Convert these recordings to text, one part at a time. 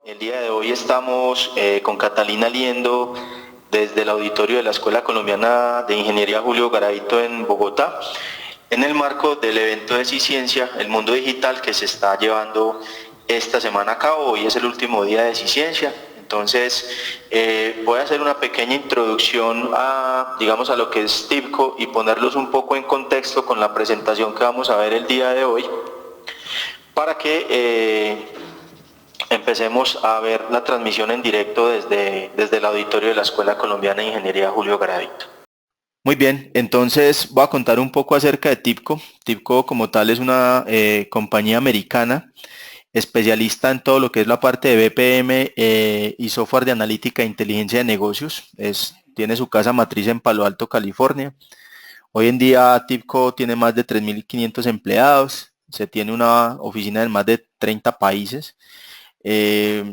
El día de hoy estamos con Catalina Liendo desde el auditorio de la Escuela Colombiana de Ingeniería Julio Garavito en Bogotá, en el marco del evento de Ciciencia, el mundo digital, que se está llevando esta semana a cabo. Hoy es el último día de Ciciencia. Entonces voy a hacer una pequeña introducción a lo que es TIBCO y ponerlos un poco en contexto con la presentación que vamos a ver el día de hoy, para que empecemos a ver la transmisión en directo desde el auditorio de la Escuela Colombiana de Ingeniería Julio Garavito. Muy bien, entonces voy a contar un poco acerca de TIBCO. TIBCO como tal es una compañía americana especialista en todo lo que es la parte de BPM y software de analítica e inteligencia de negocios. Tiene su casa matriz en Palo Alto, California. Hoy en día TIBCO tiene más de 3.500 empleados, se tiene una oficina en más de 30 países. Es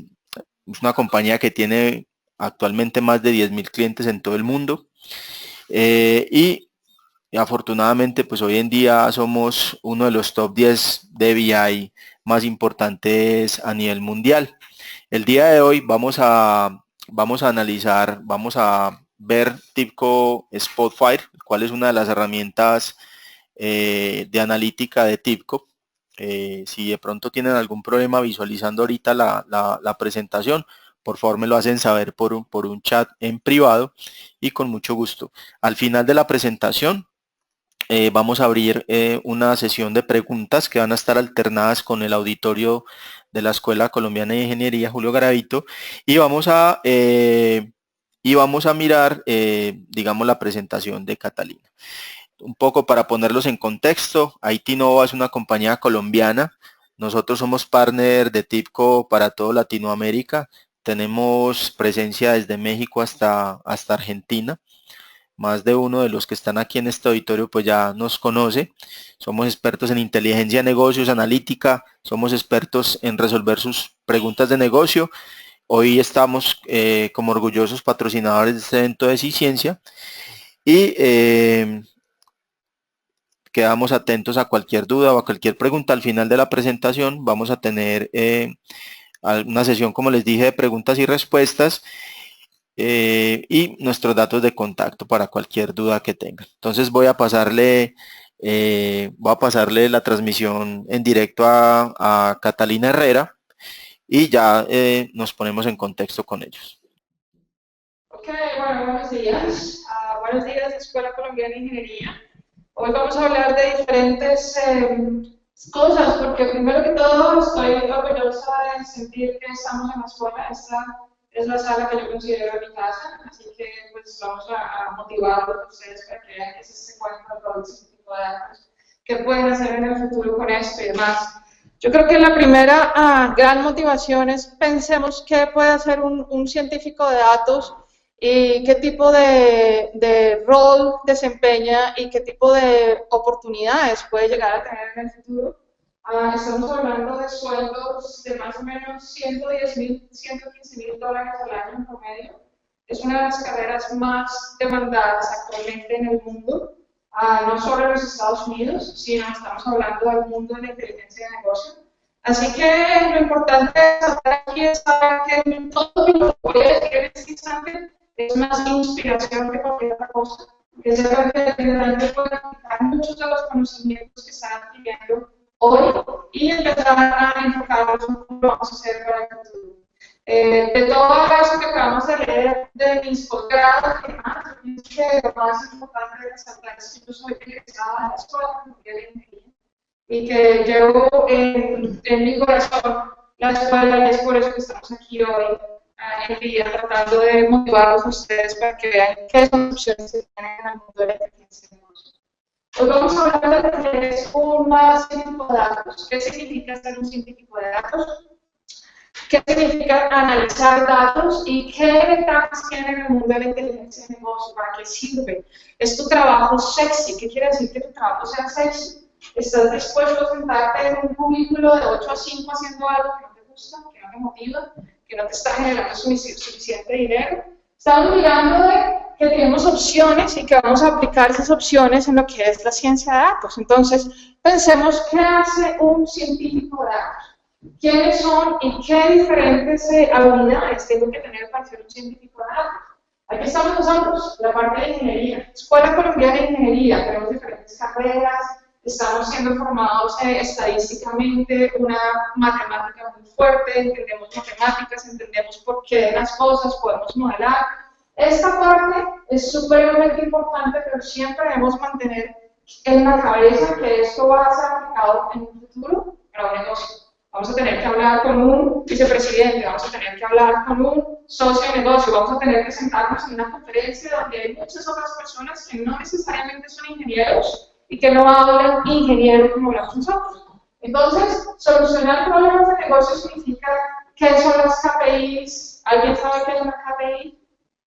una compañía que tiene actualmente más de 10.000 clientes en todo el mundo. Y afortunadamente pues hoy en día somos uno de los top 10 de BI más importantes a nivel mundial. El día de hoy vamos a analizar, vamos a ver TIBCO Spotfire, cuál es una de las herramientas de analítica de TIBCO. Si de pronto tienen algún problema visualizando ahorita la presentación, por favor me lo hacen saber por un chat en privado y con mucho gusto. Al final de la presentación vamos a abrir una sesión de preguntas que van a estar alternadas con el auditorio de la Escuela Colombiana de Ingeniería Julio Garavito y vamos a mirar la presentación de Catalina. Un poco para ponerlos en contexto, ITnova es una compañía colombiana. Nosotros somos partner de TIBCO para toda Latinoamérica. Tenemos presencia desde México hasta Argentina. Más de uno de los que están aquí en este auditorio pues ya nos conoce. Somos expertos en inteligencia de negocios, analítica, somos expertos en resolver sus preguntas de negocio. Hoy estamos como orgullosos patrocinadores de este evento de Ciciencia y quedamos atentos a cualquier duda o a cualquier pregunta. Al final de la presentación vamos a tener una sesión, como les dije, de preguntas y respuestas y nuestros datos de contacto para cualquier duda que tengan. Entonces voy a pasarle la transmisión en directo a Catalina Herrera y ya nos ponemos en contexto con ellos. Ok, bueno, buenos días. Buenos días, Escuela Colombiana de Ingeniería. Hoy vamos a hablar de diferentes cosas, porque primero que todo estoy orgullosa de sentir que estamos en la escuela. Esta es la sala que yo considero mi casa, así que pues vamos a motivarlos a ustedes para que vean que se encuentran todos ese tipo de datos, qué pueden hacer en el futuro con esto y demás. Yo creo que la primera gran motivación es pensemos qué puede hacer un científico de datos y qué tipo de rol desempeña y qué tipo de oportunidades puede llegar a tener en el futuro. Estamos hablando de sueldos de más o menos $110,000, $115,000 al año en promedio. Es una de las carreras más demandadas actualmente en el mundo, no solo en los Estados Unidos, sino estamos hablando del mundo de la inteligencia de negocio. Así que lo importante aquí es saber que todo lo que voy a decir en este instante es más inspiración que cualquier otra cosa, que sepan que realmente pueden aplicar muchos de los conocimientos que están adquiriendo hoy y empezar a enfocarnos en cómo lo vamos a hacer para el futuro. De todo eso que acabamos de leer de mis posgrados y demás, que lo más importante de resaltar es que yo soy egresada de la Escuela de Ingeniería y que llevo en mi corazón la escuela y es por eso que estamos aquí hoy en día tratando de motivarlos a ustedes para que vean qué son las opciones que tienen en el mundo de la inteligencia de negocios. Hoy vamos a hablar de qué es un científico de datos, qué significa ser un científico de datos, qué significa analizar datos y qué ventajas tiene en el mundo de la inteligencia de negocios, para qué sirve. ¿Es tu trabajo sexy? ¿Qué quiere decir que tu trabajo sea sexy? ¿Estás dispuesto a sentarte en un cubículo de 8 a 5 haciendo algo que no te gusta, que no te motiva, que no te está generando suficiente dinero? Estamos mirando que tenemos opciones y que vamos a aplicar esas opciones en lo que es la ciencia de datos. Entonces, pensemos qué hace un científico de datos. quiénes son y qué diferentes habilidades tengo que tener para ser un científico de datos. Aquí estamos nosotros, la parte de ingeniería. Escuela Colombiana de Ingeniería, tenemos diferentes carreras, estamos siendo formados estadísticamente, una matemática muy fuerte, entendemos matemáticas, entendemos por qué las cosas, podemos modelar. Esta parte es supremamente importante, pero siempre debemos mantener en la cabeza que esto va a ser aplicado en un futuro para un negocio. Vamos a tener que hablar con un vicepresidente, vamos a tener que hablar con un socio de negocio, vamos a tener que sentarnos en una conferencia donde hay muchas otras personas que no necesariamente son ingenieros y que no hablan ingeniero como hablamos nosotros. Entonces, solucionar problemas de negocio significa qué son las KPIs. ¿Alguien sabe qué es una KPI?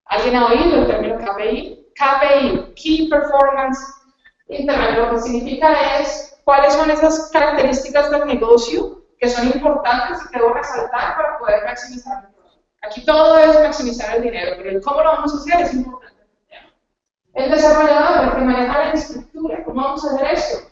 ¿Alguien ha oído el término KPI? KPI, Key Performance Internet, lo que significa es cuáles son esas características del negocio que son importantes y que debo resaltar para poder maximizar el producto. Aquí todo es maximizar el dinero, pero el cómo lo vamos a hacer es importante. El desarrollador, el que maneja la estructura, ¿cómo vamos a hacer esto?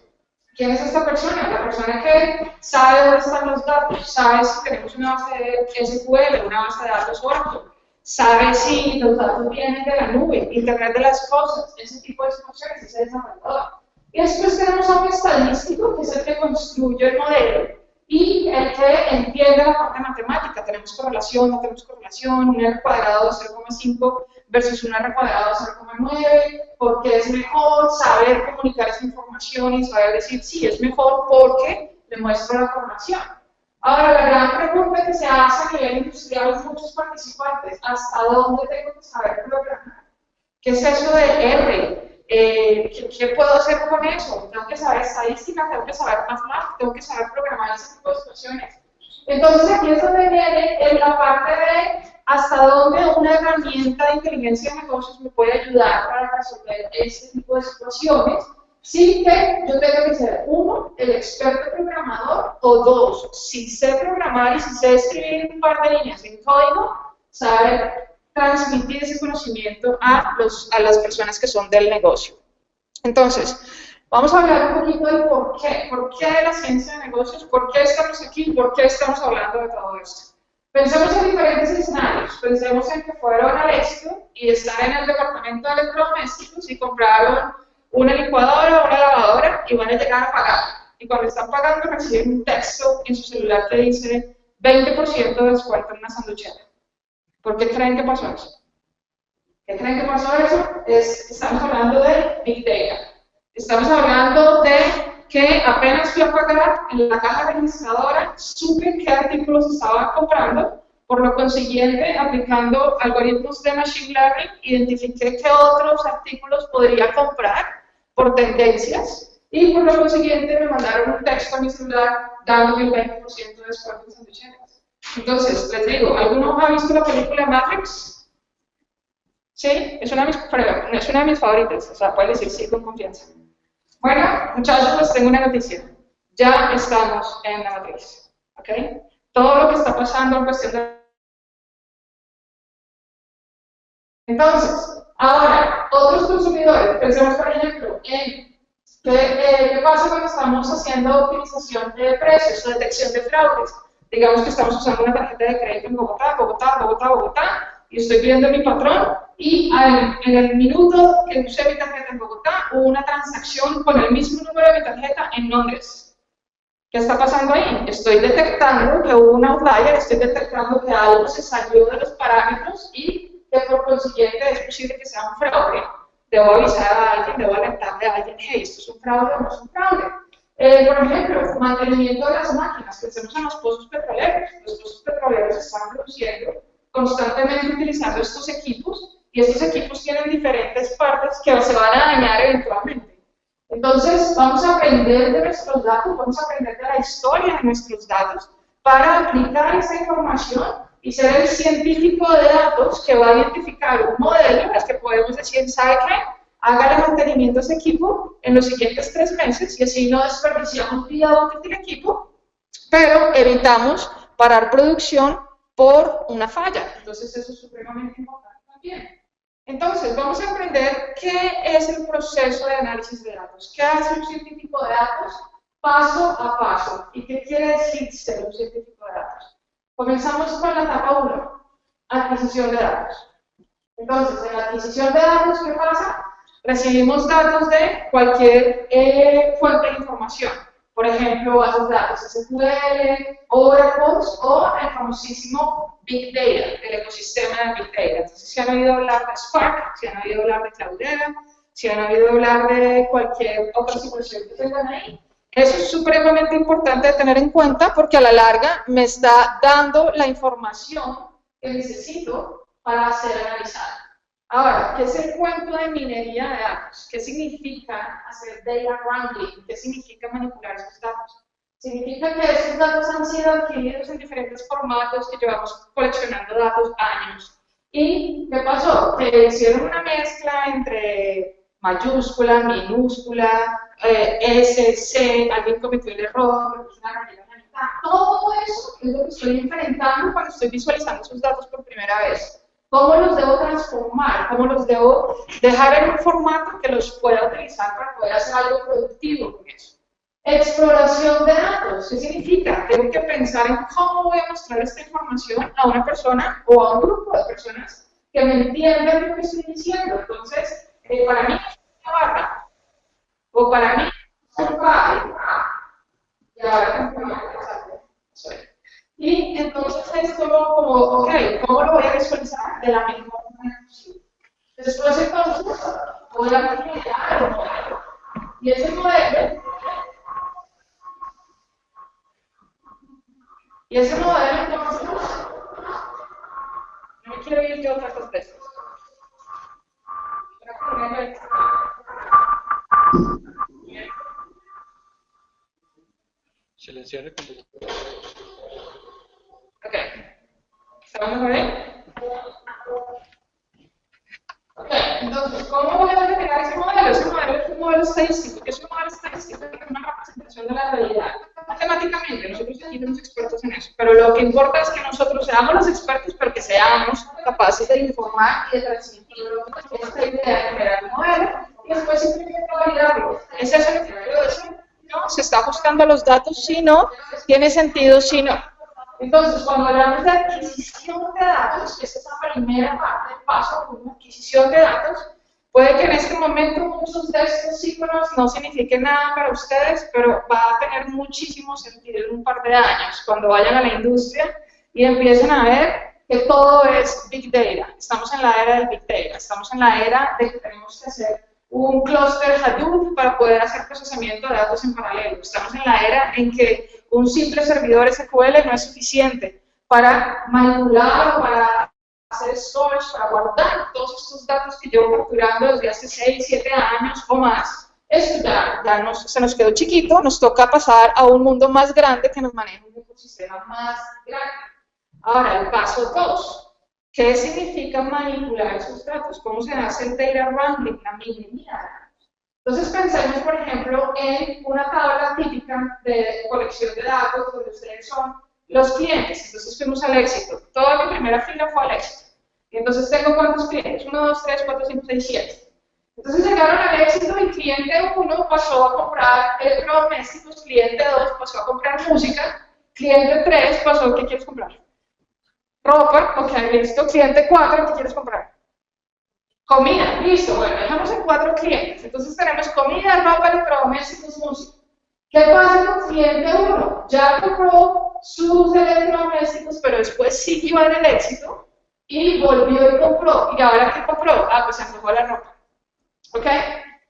¿Quién es esta persona? La persona que sabe dónde están los datos, sabe si tenemos una base de SQL, una base de datos Oracle, sabe si los datos vienen de la nube, Internet de las cosas, ese tipo de situaciones, ese desarrollador. Y después tenemos a un estadístico, que es el que construye el modelo, y el que entiende la parte matemática. Tenemos correlación, no tenemos correlación, un R cuadrado de 0,5 versus un R cuadrado de 0,9, porque es mejor saber comunicar esa información y saber decir sí, es mejor porque le muestro la correlación. Ahora, la gran pregunta que se hace a nivel industrial muchos participantes, ¿hasta dónde tengo que saber programar? ¿Qué es eso de R? ¿Qué puedo hacer con eso? Tengo que saber estadística, tengo que saber MATLAB, tengo que saber programar ese tipo de situaciones. Entonces aquí es donde viene la parte de hasta dónde una herramienta de inteligencia de negocios me puede ayudar para resolver este tipo de situaciones, sin que yo tenga que ser, uno, el experto programador, o dos, si sé programar y si sé escribir un par de líneas en código, saber transmitir ese conocimiento a las personas que son del negocio. Entonces, vamos a hablar un poquito de por qué de la ciencia de negocios, por qué estamos aquí, por qué estamos hablando de todo esto. Pensemos en diferentes escenarios, pensemos en que fueron al éxito y están en el departamento de electrodomésticos y compraron una licuadora o una lavadora y van a llegar a pagar. Y cuando están pagando reciben un texto en su celular que dice 20% de descuento en una sanduchera. ¿Por qué creen que pasó eso? ¿Qué creen que pasó eso? Estamos hablando de Big Data. Estamos hablando de que apenas fui a pagar en la caja registradora, supe qué artículos estaba comprando, por lo consiguiente, aplicando algoritmos de Machine Learning, identifiqué qué otros artículos podría comprar por tendencias, y por lo consiguiente me mandaron un texto a mi celular dándome un 20% de descuento en sanducheras. Entonces, les digo, ¿alguno ha visto la película Matrix? Sí, es una de mis favoritas, o sea, pueden decir sí con confianza. Bueno, muchachos, les tengo una noticia. Ya estamos en la matriz, ¿ok? Todo lo que está pasando en cuestión de... Entonces, ahora, otros consumidores, pensemos por ejemplo en qué pasa cuando estamos haciendo optimización de precios, detección de fraudes. Digamos que estamos usando una tarjeta de crédito en Bogotá, y estoy viendo a mi patrón, y en el minuto que usé mi tarjeta en Bogotá, hubo una transacción con el mismo número de mi tarjeta en Londres. ¿Qué está pasando ahí? Estoy detectando que hubo un outlier, estoy detectando que algo se salió de los parámetros y que por consiguiente es posible que sea un fraude. Debo avisar a alguien, debo alertarle a alguien, hey, ¿esto es un fraude o no es un fraude? Por ejemplo, mantenimiento de las máquinas, pensemos en los pozos petroleros. Los pozos petroleros están produciendo constantemente utilizando estos equipos, y estos equipos tienen diferentes partes que se van a dañar eventualmente. Entonces, vamos a aprender de nuestros datos, vamos a aprender de la historia de nuestros datos para aplicar esa información y ser el científico de datos que va a identificar un modelo en el que podemos decir, ¿sabe qué? Hágale mantenimiento a ese equipo en los siguientes 3 meses y así no desperdiciamos vida útil del equipo, pero evitamos parar producción por una falla. Entonces, eso es supremamente importante también. Entonces, vamos a aprender qué es el proceso de análisis de datos, qué hace un científico de datos paso a paso y qué quiere decir ser un científico Comenzamos con la etapa 1, adquisición de datos. Entonces, en la adquisición de datos, ¿qué pasa? Recibimos datos de cualquier fuente de información. Por ejemplo, bases de datos SQL, Oracle o el famosísimo Big Data, el ecosistema de Big Data. Entonces, si han oído hablar de Spark, si han oído hablar de Cloudera, si han oído hablar de cualquier otra solución que tengan ahí, eso es supremamente importante de tener en cuenta porque a la larga me está dando la información que necesito para ser analizada. Ahora, ¿qué es el cuento de minería de datos? ¿Qué significa hacer data wrangling? ¿Qué significa manipular esos datos? Significa que esos datos han sido adquiridos en diferentes formatos que llevamos coleccionando datos años. ¿Y qué pasó? Que hicieron una mezcla entre mayúscula, minúscula, S, C, alguien cometió el error, una rayita. Todo eso es lo que estoy enfrentando cuando estoy visualizando esos datos por primera vez. ¿Cómo los debo transformar? ¿Cómo los debo dejar en un formato que los pueda utilizar para poder hacer algo productivo con eso? Exploración de datos. ¿Qué significa? Tengo que pensar en cómo voy a mostrar esta información a una persona o a un grupo de personas que me entiendan lo que estoy diciendo. Entonces, para mí es una barra, o para mí es un padre. Y ahora y entonces es como, ok, ¿cómo lo voy a visualizar? De la misma manera posible. Después entonces, voy a crear un modelo. Y ese modelo, entonces, no me quiero ir yo otras veces. Silenciar el computador. Ok. ¿Estamos mejor ahí? Ok, entonces, ¿cómo voy a determinar ese modelo? Ese modelo es un modelo estadístico. ¿Qué es un modelo estadístico? Es una representación de la realidad. Matemáticamente, nosotros aquí somos expertos en eso, pero lo que importa es que nosotros seamos los expertos, pero que seamos capaces de informar y de transmitir esta idea de generar un modelo y después simplemente validarlo. ¿Es eso lo que quiero decir? No, se está ajustando a los datos, si no, tiene sentido, si no. Entonces, cuando hablamos de adquisición de datos, esta es la primera parte del paso, una adquisición de datos. Puede que en este momento muchos de estos símbolos no signifiquen nada para ustedes, pero va a tener muchísimo sentido en un par de años, cuando vayan a la industria y empiecen a ver que todo es Big Data. Estamos en la era del Big Data, estamos en la era de que tenemos que hacer un clúster Hadoop para poder hacer procesamiento de datos en paralelo. Estamos en la era en que un simple servidor SQL no es suficiente para manipular o para hacer storage, para guardar todos estos datos que llevo capturando desde hace 6, 7 años o más. Esto ya se nos quedó chiquito, nos toca pasar a un mundo más grande que nos maneje un ecosistema más grande. Ahora, el paso 2. ¿Qué significa manipular esos datos? ¿Cómo se hace el data wrangling, la minería de datos? Entonces pensemos, por ejemplo, en una tabla típica de colección de datos donde ustedes son los clientes. Entonces fuimos al éxito. Toda mi primera fila fue al éxito. Y entonces tengo ¿cuántos clientes? 1, 2, 3, 4, 5, 6, 7. Entonces llegaron al éxito y cliente 1 pasó a comprar electrodomésticos, cliente 2 pasó a comprar música, cliente 3 pasó, ¿qué quieres comprar? Ropa, ok, listo. Cliente 4, ¿qué quieres comprar? Comida, listo. Bueno, dejamos en 4 clientes. Entonces tenemos comida, ropa, electrodomésticos, música. ¿Qué pasa con cliente 1? Ya compró sus electrodomésticos, pero después siguió en el éxito y volvió y compró. ¿Y ahora qué compró? Ah, pues se antojó la ropa. ¿Ok?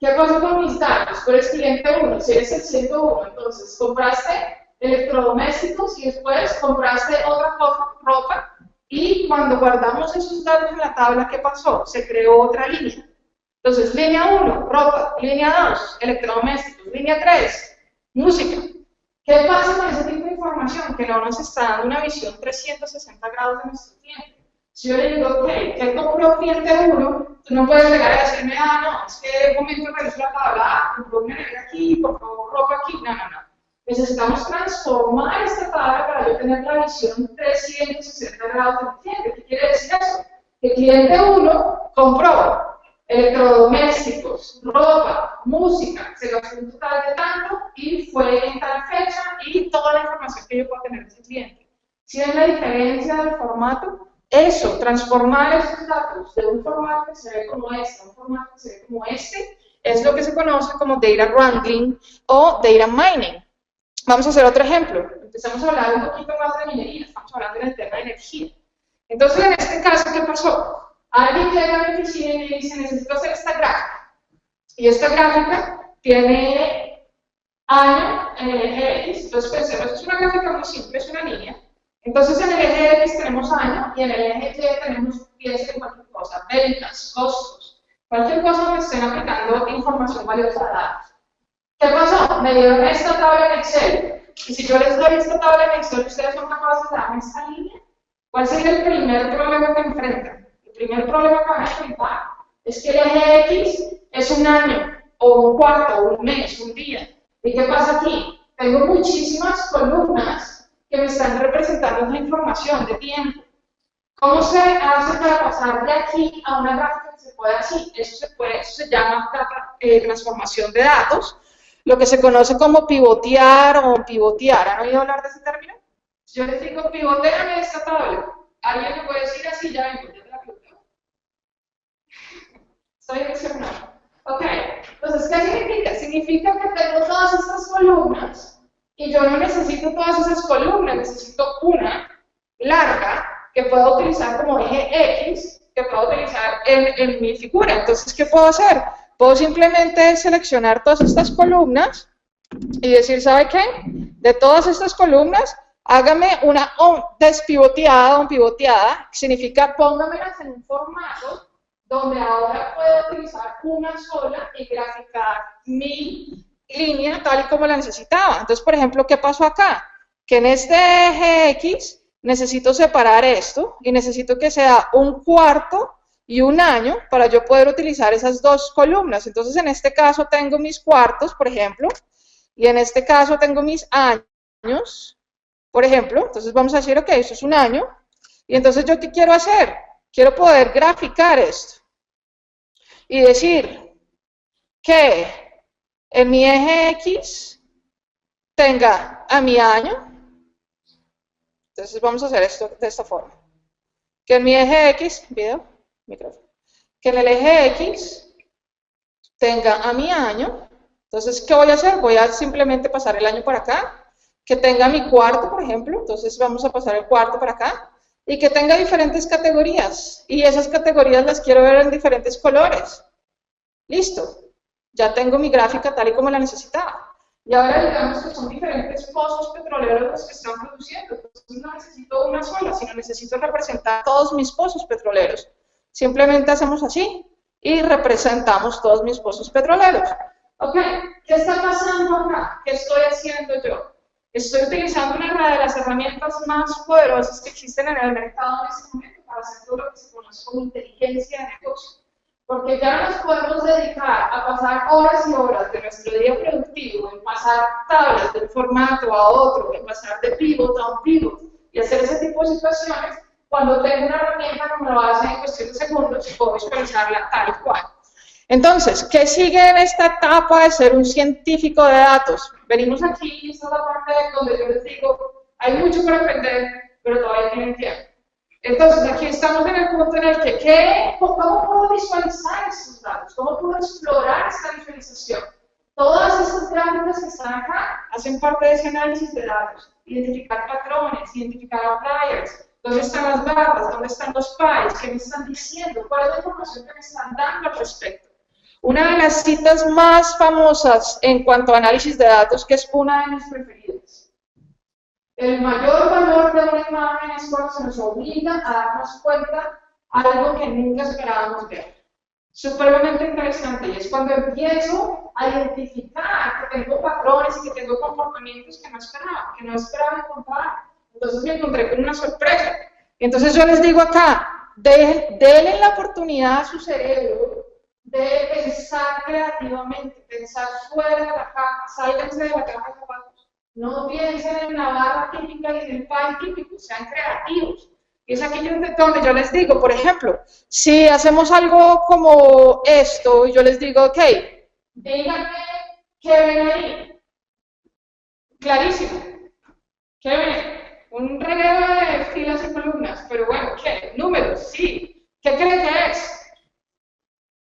¿Qué pasa con mis datos? Tú eres cliente 1, si eres el 101, entonces compraste electrodomésticos y después compraste otra cosa, ropa. Y cuando guardamos esos datos en la tabla, ¿qué pasó? Se creó otra línea. Entonces, línea 1, ropa, línea 2, electrodomésticos, línea 3, música. ¿Qué pasa con ese tipo de información? Que no nos está dando una visión 360 grados de nuestro cliente. Si yo le digo, ok, ¿qué compró cliente 1? Tú no puedes llegar a decirme, ah, no, es que un momento reviso la tabla, compró una nevera aquí, compró ropa aquí. No, no, no. Necesitamos transformar esta tabla para yo tener la visión 360 grados del cliente. ¿Qué quiere decir eso? Que el cliente 1 compró electrodomésticos, ropa, música, se gastó un total de tanto y fue en tal fecha y toda la información que yo puedo tener de ese cliente. ¿Sí ven la diferencia del formato? Eso, transformar esos datos de un formato que se ve como este a un formato que se ve como este, es lo que se conoce como data wrangling o data mining. Vamos a hacer otro ejemplo. Empezamos a hablar un poquito más de minería, estamos hablando del tema de energía. Entonces, en este caso, ¿qué pasó? Alguien llega a mi oficina y me dice, necesito hacer esta gráfica. Y esta gráfica tiene año en el eje X. Entonces, pensemos, es una gráfica muy simple, es una línea. Entonces, en el eje X tenemos año y en el eje Y tenemos pieza de cualquier cosa, ventas, costos, cualquier cosa que estén aplicando información valiosa a datos. ¿Qué pasó? Me dieron esta tabla en Excel. Y si yo les doy esta tabla en Excel, ustedes son capaces de darme esta línea. ¿Cuál sería el primer problema que enfrentan? El primer problema que van a enfrentar es que el eje X es un año, o un cuarto, o un mes, un día. ¿Y qué pasa aquí? Tengo muchísimas columnas que me están representando una información de tiempo. ¿Cómo se hace para pasar de aquí a una gráfica que se puede así? Eso se llama transformación de datos, lo que se conoce como pivotear o pivotear. ¿Han oído hablar de ese término? Si yo les digo, pivoteame esta tabla, alguien me puede decir así, ya vengo, ya te la pivoteo. Estoy emocionado. Ok, entonces, ¿qué significa? Significa que tengo todas estas columnas y yo no necesito todas esas columnas, necesito una larga que puedo utilizar como eje X, que puedo utilizar en mi figura. Entonces, ¿qué puedo hacer? Puedo simplemente seleccionar todas estas columnas y decir, ¿sabe qué? De todas estas columnas, hágame una despivoteada o pivoteada, que significa póngamelas en un formato donde ahora puedo utilizar una sola y graficar mi línea tal y como la necesitaba. Entonces, por ejemplo, ¿qué pasó acá? Que en este eje X necesito separar esto y necesito que sea un cuarto y un año para yo poder utilizar esas dos columnas. Entonces, en este caso tengo mis cuartos, por ejemplo, y en este caso tengo mis años, por ejemplo. Entonces, vamos a decir, ok, esto es un año. Y entonces, ¿yo qué quiero hacer? Quiero poder graficar esto y decir que en mi eje X tenga a mi año. Entonces vamos a hacer esto de esta forma. Que en mi eje X, video, micrófono, que en el eje X tenga a mi año. Entonces, ¿qué voy a hacer? Voy a simplemente pasar el año para acá. Que tenga mi cuarto, por ejemplo. Entonces vamos a pasar el cuarto para acá. Y que tenga diferentes categorías. Y esas categorías las quiero ver en diferentes colores. Listo. Ya tengo mi gráfica tal y como la necesitaba. Y ahora digamos que son diferentes pozos petroleros los que están produciendo. Entonces no necesito una sola, sino necesito representar todos mis pozos petroleros. Simplemente hacemos así y representamos todos mis pozos petroleros. Ok, ¿qué está pasando acá? ¿Qué estoy haciendo yo? Estoy utilizando una de las herramientas más poderosas que existen en el mercado en este momento para hacer todo lo que se conoce como inteligencia de negocio. Porque ya nos podemos dedicar a pasar horas y horas de nuestro día productivo en pasar tablas de un formato a otro, en pasar de pivot a un pivot y hacer ese tipo de situaciones cuando tengo una herramienta como lo hace en cuestión de segundos y puedo visualizarla tal y cual. Entonces, ¿qué sigue en esta etapa de ser un científico de datos? Venimos aquí y esta es la parte donde yo les digo, hay mucho por aprender, pero todavía tienen tiempo. Entonces, aquí estamos en el punto en el que, ¿cómo puedo visualizar estos datos? ¿Cómo puedo explorar esta visualización? Todas estas gráficas que están acá hacen parte de ese análisis de datos. Identificar patrones, identificar outliers, dónde están las barras, dónde están los pies, qué me están diciendo, cuál es la información que me están dando al respecto. Una de las citas más famosas en cuanto a análisis de datos, que es una de mis preferidas. El mayor valor de una imagen es cuando se nos obliga a darnos cuenta de algo que nunca esperábamos ver. Supremamente interesante, y es cuando empiezo a identificar que tengo patrones y que tengo comportamientos que no esperaba encontrar. Entonces me encontré con una sorpresa. Entonces yo les digo acá, denle la oportunidad a su cerebro de pensar creativamente, pensar fuera de la caja, sálganse de la caja de zapatos. No piensen en la barra típica y en el pie típico, sean creativos. Y es aquí donde yo les digo, por ejemplo, si hacemos algo como esto, yo les digo, ok, díganme qué ven ahí. Clarísimo. ¿Qué ven? Un reguero de filas y columnas, pero bueno, ¿qué? Números, sí. ¿Qué cree que es?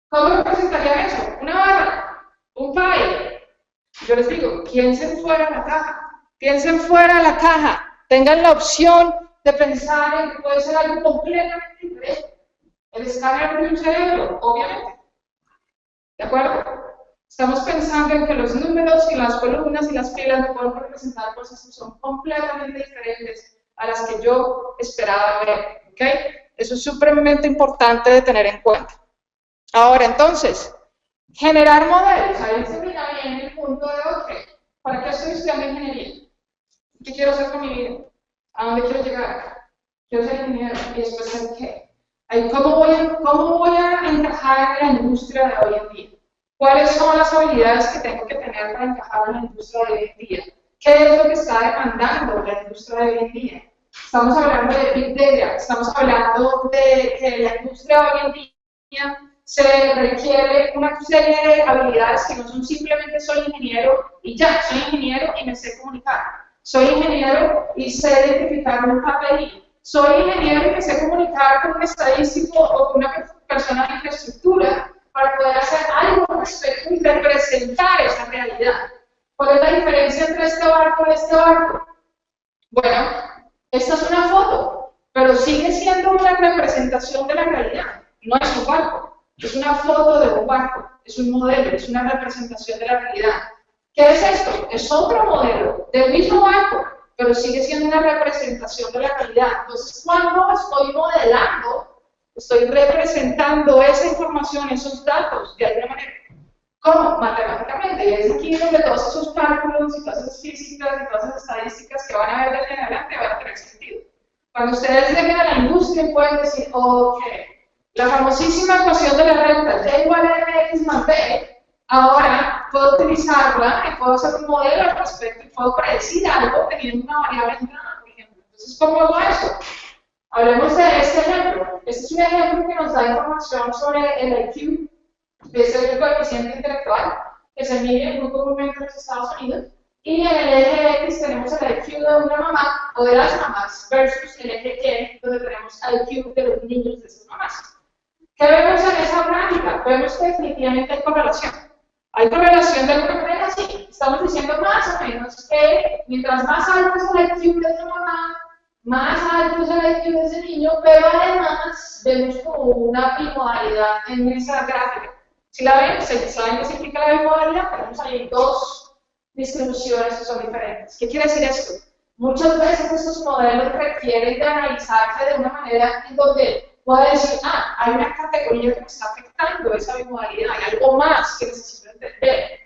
¿Cómo representaría eso? Una barra, un pie. Yo les digo, piensen fuera de la caja. Piensen fuera de la caja. Tengan la opción de pensar en que puede ser algo completamente diferente. El escáner de un cerebro, obviamente. ¿De acuerdo? Estamos pensando en que los números y las columnas y las filas me pueden representar cosas que son completamente diferentes a las que yo esperaba ver. ¿Ok? Eso es supremamente importante de tener en cuenta. Ahora, entonces, generar modelos. Ahí se mira bien el punto de, ok, ¿para qué estoy estudiando ingeniería? ¿Qué quiero hacer con mi vida? ¿A dónde quiero llegar? Quiero ser ingeniero. ¿Y después en qué? ¿Cómo voy a encajar en la industria de hoy en día? ¿Cuáles son las habilidades que tengo que tener para encajar en la industria de hoy en día? ¿Qué es lo que está demandando la industria de hoy en día? Estamos hablando de Big Data, estamos hablando de que la industria de hoy en día se requiere una serie de habilidades que no son simplemente soy ingeniero y ya, soy ingeniero y me sé comunicar. Soy ingeniero y sé identificar un KPI. Soy ingeniero y me sé comunicar con un estadístico o con una persona de infraestructura para poder hacer algo al respecto y representar esa realidad. ¿Cuál es la diferencia entre este barco y este barco? Bueno, esta es una foto, pero sigue siendo una representación de la realidad. No es un barco, es una foto de un barco, es un modelo, es una representación de la realidad. ¿Qué es esto? Es otro modelo del mismo barco, pero sigue siendo una representación de la realidad. Entonces, cuando estoy modelando, estoy representando esa información, esos datos, de alguna manera. ¿Cómo? Matemáticamente. Y es aquí donde todos esos cálculos y todas esas físicas y todas esas estadísticas que van a ver de aquí en adelante van a tener sentido. Cuando ustedes lleguen a la industria pueden decir, ok, la famosísima ecuación de la renta, Y igual a MX más B, ahora puedo utilizarla y puedo hacer un modelo al respecto y puedo predecir algo teniendo una variable entrada, por ejemplo. Entonces, ¿cómo hago eso? Hablemos de este ejemplo. Este es un ejemplo que nos da información sobre el IQ, es el coeficiente intelectual, que se mide muy comúnmente en los Estados Unidos, y en el eje X tenemos el IQ de una mamá o de las mamás versus el eje Y, donde tenemos el IQ de los niños de esas mamás. ¿Qué vemos en esa gráfica? Vemos que definitivamente hay correlación. ¿Hay correlación de alguna manera? Sí. Estamos diciendo más o menos que mientras más alto es el IQ de esa mamá, más alto es el IQ de ese niño, pero además vemos como una bimodalidad en esa gráfica. Si la ven, ¿saben qué significa la bimodalidad? Tenemos ahí dos distribuciones que son diferentes. ¿Qué quiere decir esto? Muchas veces estos modelos requieren de analizarse de una manera en donde pueda decir, hay una categoría que me está afectando esa bimodalidad, hay algo más que necesito entender.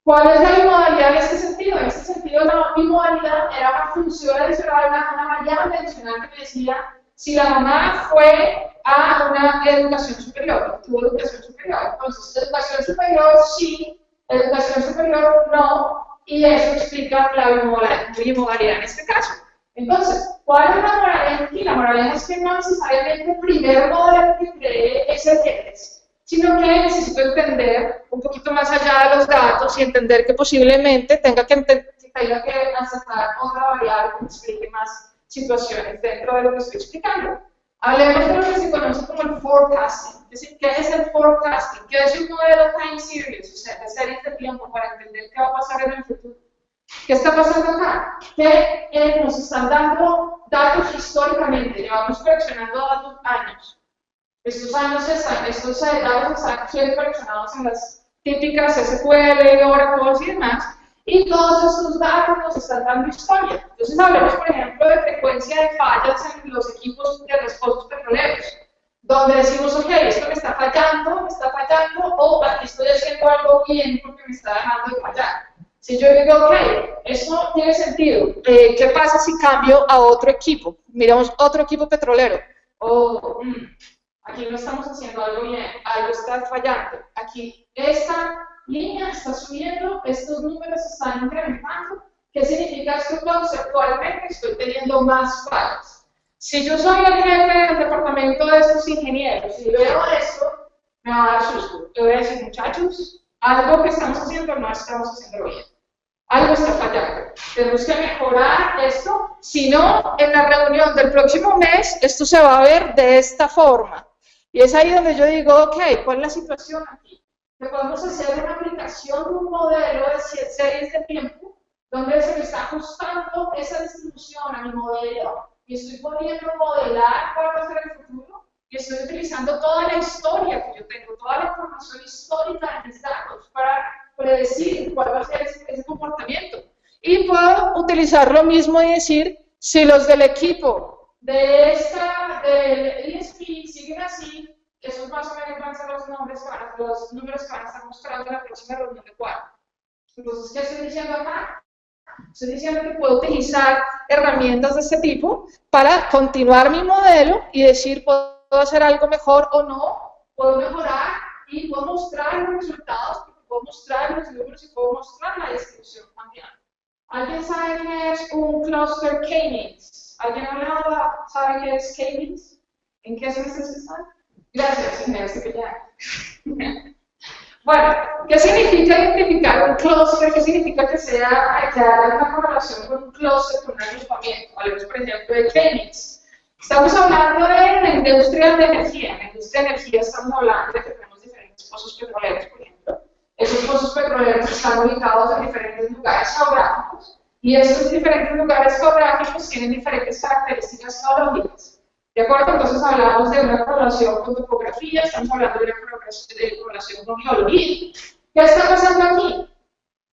¿Cuál es la bimodalidad en este sentido? En este sentido, la bimodalidad era una función adicional, una variable adicional que me decía si la mamá fue a una educación superior, tuvo educación superior. Entonces, educación superior sí, educación superior no, y eso explica la bimodalidad en este caso. Entonces, ¿cuál es la moraleja aquí? La moraleja es que no necesariamente el primer modelo que cree es el que es, sino que necesito entender un poquito más allá de los datos y entender que posiblemente tenga que aceptar otra variable que me explique más situaciones dentro de lo que estoy explicando. Hablemos de lo que se conoce como el forecasting. Es decir, ¿qué es el forecasting? ¿Qué es un modelo time series? O sea, de series de tiempo para entender qué va a pasar en el futuro. ¿Qué está pasando acá? Que nos están dando datos históricamente, llevamos coleccionando datos años. Estos datos están siendo coleccionados en las típicas SQL, Oracle y demás, y todos estos datos nos están dando historia. Entonces hablemos, por ejemplo, de frecuencia de fallas en los equipos de los pozos petroleros, donde decimos, ok, esto me está fallando, o aquí estoy haciendo algo bien porque me está dejando de fallar. Si yo digo, ok, eso tiene sentido, ¿qué pasa si cambio a otro equipo? Miramos otro equipo petrolero, aquí no estamos haciendo algo bien, algo está fallando, aquí esta línea está subiendo, estos números están incrementando, ¿qué significa esto? Conceptualmente estoy teniendo más fallas. Si yo soy el jefe del departamento de estos ingenieros y veo esto, me va a dar susto. Yo voy a decir, muchachos, algo que estamos haciendo no estamos haciendo bien. Algo está fallando. tenemos que mejorar esto, si no, en la reunión del próximo mes, esto se va a ver de esta forma. Y es ahí donde yo digo, ok, ¿cuál es la situación aquí? Que podemos hacer una aplicación de un modelo de series de tiempo, donde se me está ajustando esa distribución a mi modelo, y estoy pudiendo modelar cuál va a ser el futuro, y estoy utilizando toda la historia que yo tengo, toda la información histórica de mis datos para predecir cuál va a ser ese comportamiento. Y puedo utilizar lo mismo y decir, si los del equipo del ESP siguen así, esos más o menos van a ser los números que van a estar mostrando en la próxima reunión de cuadro. Entonces, ¿qué estoy diciendo acá? Estoy diciendo que puedo utilizar herramientas de este tipo para continuar mi modelo y decir, ¿puedo hacer algo mejor o no? ¿Puedo mejorar? Y puedo mostrar los resultados, puedo mostrar los números y puedo mostrar la distribución también. ¿Alguien sabe qué es un cluster K-means? ¿Alguien sabe qué es K-means? ¿En qué se necesita? Gracias, ingeniero. Bueno, ¿qué significa identificar un cluster? ¿Qué significa que haya una correlación con un cluster, con un agrupamiento? Hablemos, por ejemplo, de K-means. Estamos hablando de la industria de energía. En la industria de energía estamos hablando de que tenemos diferentes pozos petroleros, por ejemplo. Esos pozos petroleros están ubicados en diferentes lugares geográficos y estos diferentes lugares geográficos tienen diferentes características geológicas. ¿De acuerdo? Entonces hablamos de una correlación con topografía, estamos hablando de una correlación con geología. ¿Qué está pasando aquí?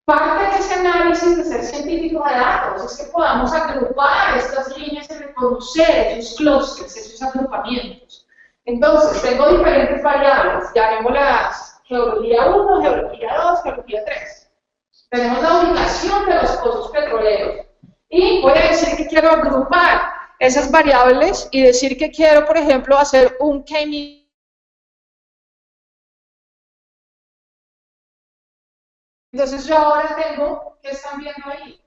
Parte de ese análisis de ser científico de datos es que podamos agrupar estas líneas y reconocer esos clústeres, esos agrupamientos. Entonces, tengo diferentes variables, llamémoslas geología 1, geología 2, geología 3. Tenemos la ubicación de los pozos petroleros. Y voy a decir que quiero agrupar esas variables y decir que quiero, por ejemplo, hacer un K-means. Entonces yo ahora tengo, ¿qué están viendo ahí?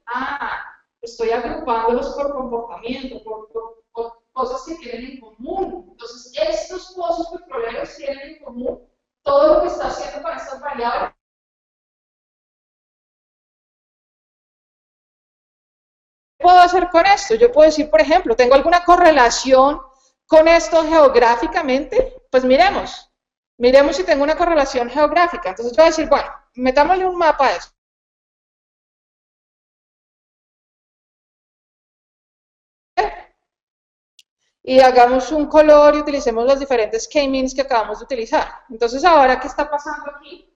Estoy agrupándolos por comportamiento, por cosas que tienen en común. Entonces estos pozos petroleros tienen en común todo lo que está haciendo con estas variables. ¿Qué puedo hacer con esto? Yo puedo decir, por ejemplo, ¿tengo alguna correlación con esto geográficamente? Pues miremos si tengo una correlación geográfica. Entonces yo voy a decir, bueno, metámosle un mapa a esto. Y hagamos un color y utilicemos los diferentes K-means que acabamos de utilizar. Entonces, ahora, ¿qué está pasando aquí?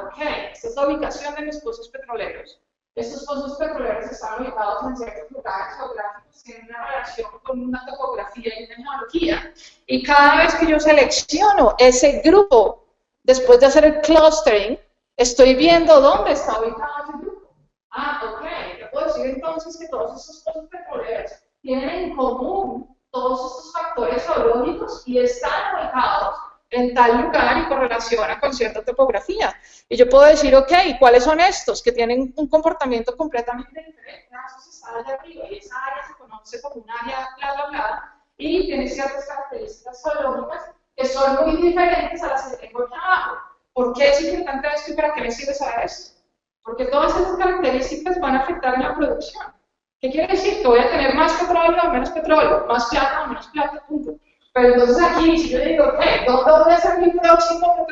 Ok, esta es la ubicación de mis pozos petroleros. Estos pozos petroleros están ubicados en ciertos lugares geográficos, tienen una relación con una topografía y una geología. Y cada vez que yo selecciono ese grupo, después de hacer el clustering, estoy viendo dónde está ubicado ese grupo. Ok, yo puedo decir entonces que todos estos pozos petroleros tienen en común todos estos factores geológicos y están ubicados en tal lugar y correlaciona con cierta topografía. Y yo puedo decir, ok, ¿cuáles son estos? Que tienen un comportamiento completamente diferente. Esos están allá arriba y esa área se conoce como un área bla, bla, bla, y tiene ciertas características geológicas que son muy diferentes a las que tengo aquí abajo. ¿Por qué es importante esto y para qué me sirve saber esto? Porque todas esas características van a afectar en la producción. ¿Qué quiere decir? Que voy a tener más petróleo o menos petróleo, más plata o menos plata, punto. Pero entonces aquí, si yo digo, ¿dónde voy a hacer mi próximo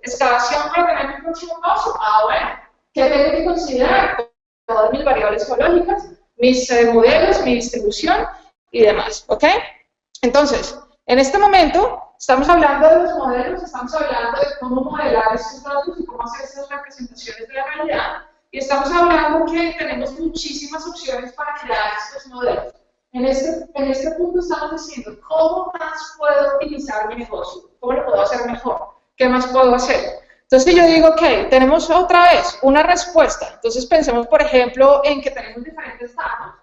excavación para tener mi próximo paso? Bueno, ¿qué tengo que considerar? Todas mis variables geológicas, mis modelos, mi distribución y demás, ¿ok? Entonces, en este momento, estamos hablando de los modelos, estamos hablando de cómo modelar estos datos y cómo hacer estas representaciones de la realidad, y estamos hablando que tenemos muchísimas opciones para crear estos modelos. En este punto estamos diciendo, ¿cómo más puedo optimizar mi negocio? ¿Cómo lo puedo hacer mejor? ¿Qué más puedo hacer? Entonces yo digo, ok, tenemos otra vez una respuesta. Entonces pensemos, por ejemplo, en que tenemos diferentes datos.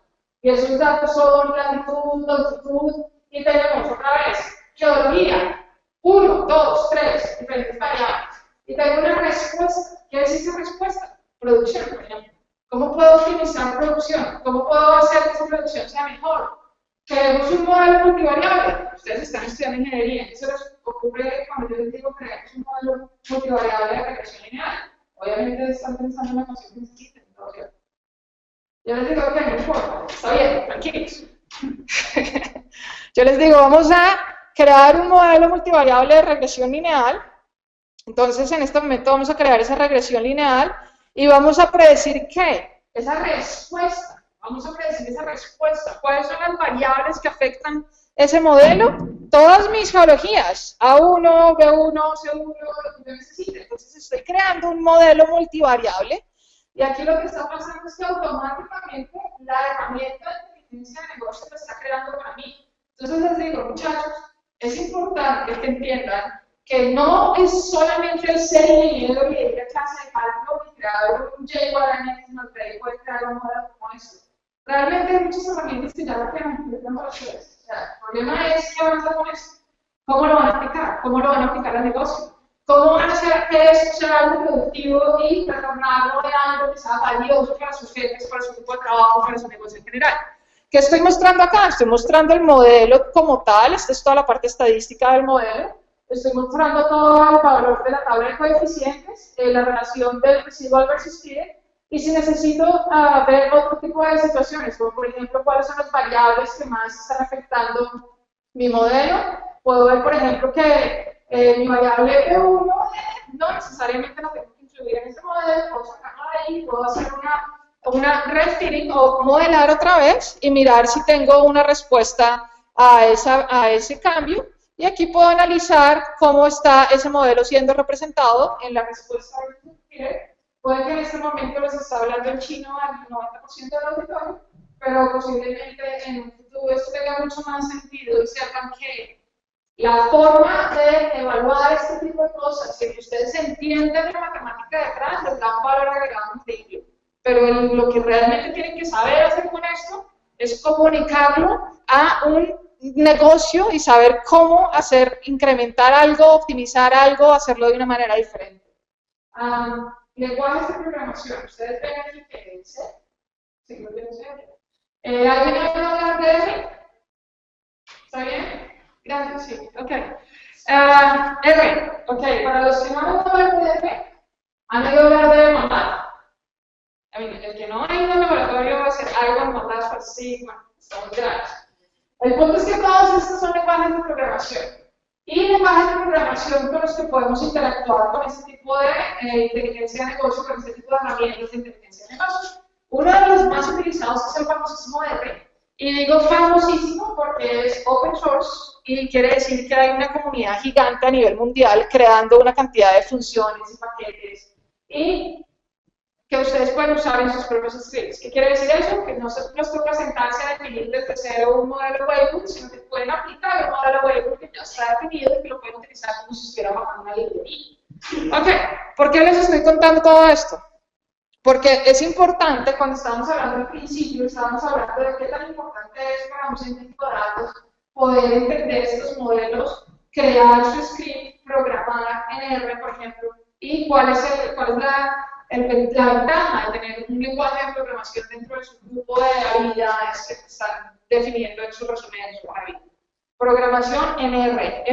Y esos datos son latitud, longitud, y tenemos otra vez geología, 1, 2, 3, diferentes variables. Y tengo una respuesta. ¿Qué es esa respuesta? Producción, por ejemplo. ¿Cómo puedo optimizar producción? ¿Cómo puedo hacer que esa producción sea mejor? Queremos un modelo multivariable. Ustedes están estudiando ingeniería. Eso les ocurre cuando yo les digo que queremos un modelo multivariable de regresión lineal. Obviamente están pensando en la ecuación que necesiten. Yo les digo, ok, no importa, está bien, tranquilos. Yo les digo, vamos a crear un modelo multivariable de regresión lineal. Entonces, en este momento vamos a crear esa regresión lineal y vamos a predecir ¿qué? Esa respuesta. Vamos a predecir esa respuesta. ¿Cuáles son las variables que afectan ese modelo? Todas mis geologías, A1, B1, C1, lo que yo necesite. Entonces, estoy creando un modelo multivariable y aquí lo que está pasando es que automáticamente la herramienta de inteligencia de negocio lo está creando para mí. Entonces, les digo, muchachos, es importante que entiendan que no es solamente el ser ingeniero y ir a clase de cálculo y crear un J igual a X más B y poder crear un modelo como esto. Realmente hay muchas herramientas que ya lo crean para ustedes. O sea, el problema es qué van a hacer con esto. ¿Cómo lo van a aplicar? ¿Cómo lo van a aplicar al negocio? ¿Cómo van a hacer que eso sea algo productivo y retornarlo de algo que sea valioso para sus jefes, para su equipo de trabajo, para su negocio en general? ¿Qué estoy mostrando acá? Estoy mostrando el modelo como tal. Esta es toda la parte estadística del modelo. Estoy mostrando todo el valor de la tabla de coeficientes, la relación del residual versus PIE, y si necesito ver otro tipo de situaciones, como por ejemplo cuáles son las variables que más están afectando mi modelo, puedo ver por ejemplo que mi variable P1 no necesariamente la tengo que incluir en este modelo, puedo sacarla de ahí, puedo hacer una refitting o modelar otra vez y mirar si tengo una respuesta a ese cambio. Y aquí puedo analizar cómo está ese modelo siendo representado en la respuesta de puede que en este momento les está hablando en chino al 90% del auditorio, pero posiblemente en un futuro esto tenga mucho más sentido y sepan que la forma de evaluar este tipo de cosas, que ustedes entienden la matemática detrás, les da un valor agregado increíble. Pero lo que realmente tienen que saber hacer con esto es comunicarlo a un negocio y saber cómo incrementar algo, optimizar algo, hacerlo de una manera diferente. Lenguajes de programación. Ustedes ven aquí que es C. Sí, lo tienen C. ¿Alguien ha oído hablar de R? ¿Está bien? Gracias, sí. Ok. R. Ok, para los que no han oído hablar de R, han oído hablar de MATLAB. El que no ha ido al laboratorio va a hacer algo en MATLAB, pues sí, bueno, estamos graves. El punto es que todos estos son lenguajes de programación. Y lenguajes de programación con los que podemos interactuar con este tipo de inteligencia de negocio, con este tipo de herramientas de inteligencia de negocio. Uno de los más utilizados es el famosísimo R. Y digo famosísimo porque es open source y quiere decir que hay una comunidad gigante a nivel mundial creando una cantidad de funciones y paquetes. Y que ustedes pueden usar en sus propios scripts. ¿Qué quiere decir eso? Que no les toca sentarse a definir desde cero un modelo Weibull, sino que pueden aplicar un modelo Weibull que ya está definido y que lo pueden utilizar como si estuviera bajando una librería. Ok, ¿por qué les estoy contando todo esto? Porque es importante, cuando estábamos hablando al principio, estábamos hablando de qué tan importante es para un científico de datos poder entender estos modelos, crear su script, programar en R, por ejemplo, y cuál es la ventaja de tener un lenguaje de programación dentro de su grupo de habilidades que están definiendo en su resumen, en su habilidad. Programación en R.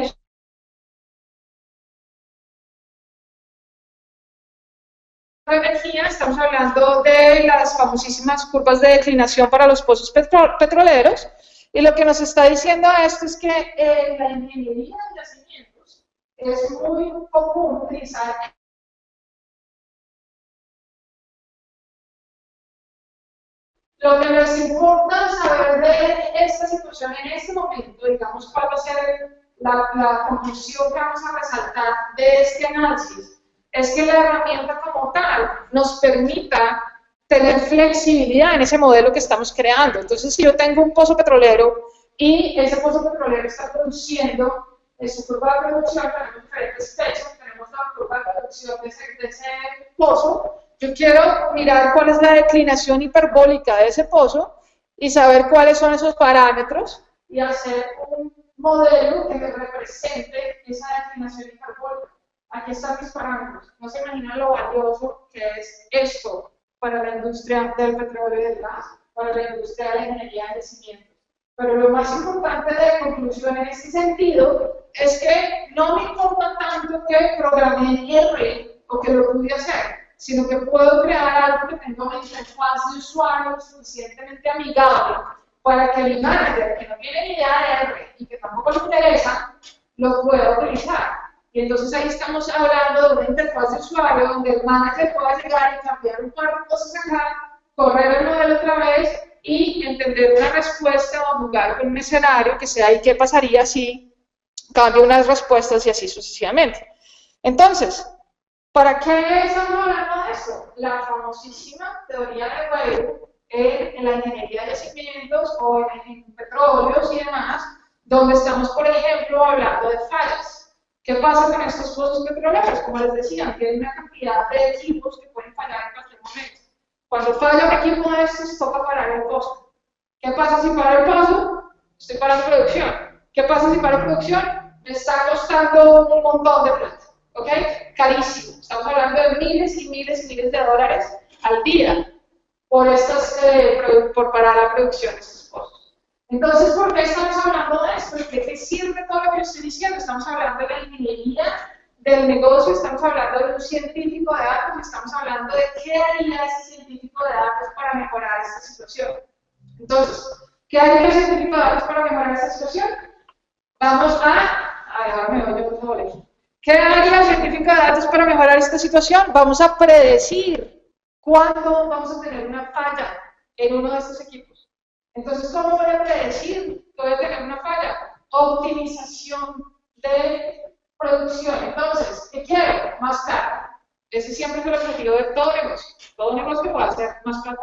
Energía, estamos hablando de las famosísimas curvas de declinación para los pozos petroleros, y lo que nos está diciendo esto es que la ingeniería de yacimientos es muy común utilizar lo que nos importa saber de esta situación en este momento, digamos, cuál va a ser la conclusión que vamos a resaltar de este análisis, es que la herramienta como tal nos permita tener flexibilidad en ese modelo que estamos creando. Entonces, si yo tengo un pozo petrolero y ese pozo petrolero está produciendo, en su curva de producción tenemos diferentes fechas, tenemos la curva de producción de ese pozo, yo quiero mirar cuál es la declinación hiperbólica de ese pozo y saber cuáles son esos parámetros y hacer un modelo que me represente esa declinación hiperbólica. Aquí están mis parámetros. No se imaginan lo valioso que es esto para la industria del petróleo y del gas, para la industria de la ingeniería de yacimientos. Pero lo más importante de conclusión en este sentido es que no me importa tanto que programe en R o que lo pude hacer, sino que puedo crear algo que tenga una interfaz de usuario suficientemente amigable para que el manager, que no tiene ni idea de R y que tampoco le interesa, lo pueda utilizar. Y entonces ahí estamos hablando de una interfaz de usuario donde el manager pueda llegar y cambiar un par de cosas acá, correr el modelo otra vez y entender una respuesta o jugar con un escenario que sea, ¿y qué pasaría si cambio unas respuestas y así sucesivamente? Entonces, ¿para qué estamos hablando de esto? La famosísima teoría de Weyl en la ingeniería de yacimientos o en petróleos y demás, donde estamos, por ejemplo, hablando de fallas. ¿Qué pasa con estos pozos petroleros? Como les decía, tienen una cantidad de equipos que pueden fallar en cualquier momento. Cuando falla un equipo de estos, toca parar el pozo. ¿Qué pasa si paro el pozo? Estoy parando producción. ¿Qué pasa si paro producción? Me está costando un montón de plata. ¿Ok? Carísimo. Estamos hablando de miles y miles y miles de dólares al día por parar la producción de estos pozos. Entonces, ¿por qué estamos hablando de esto? ¿De qué sirve todo lo que estoy diciendo? Estamos hablando de la ingeniería del negocio, estamos hablando de un científico de datos, estamos hablando de qué haría ese científico de datos para mejorar esta situación. Entonces, ¿qué haría el científico de datos para mejorar esta situación? Vamos a dejarme yo, por favor. ¿Qué haría el científico de datos para mejorar esta situación? Vamos a predecir cuándo vamos a tener una falla en uno de estos equipos. Entonces, ¿cómo voy a predecir que voy a tener una falla? Optimización de producción. Entonces, ¿qué quiero? Más plata. Ese siempre es el objetivo de todo negocio. Todo negocio puede hacer más plata,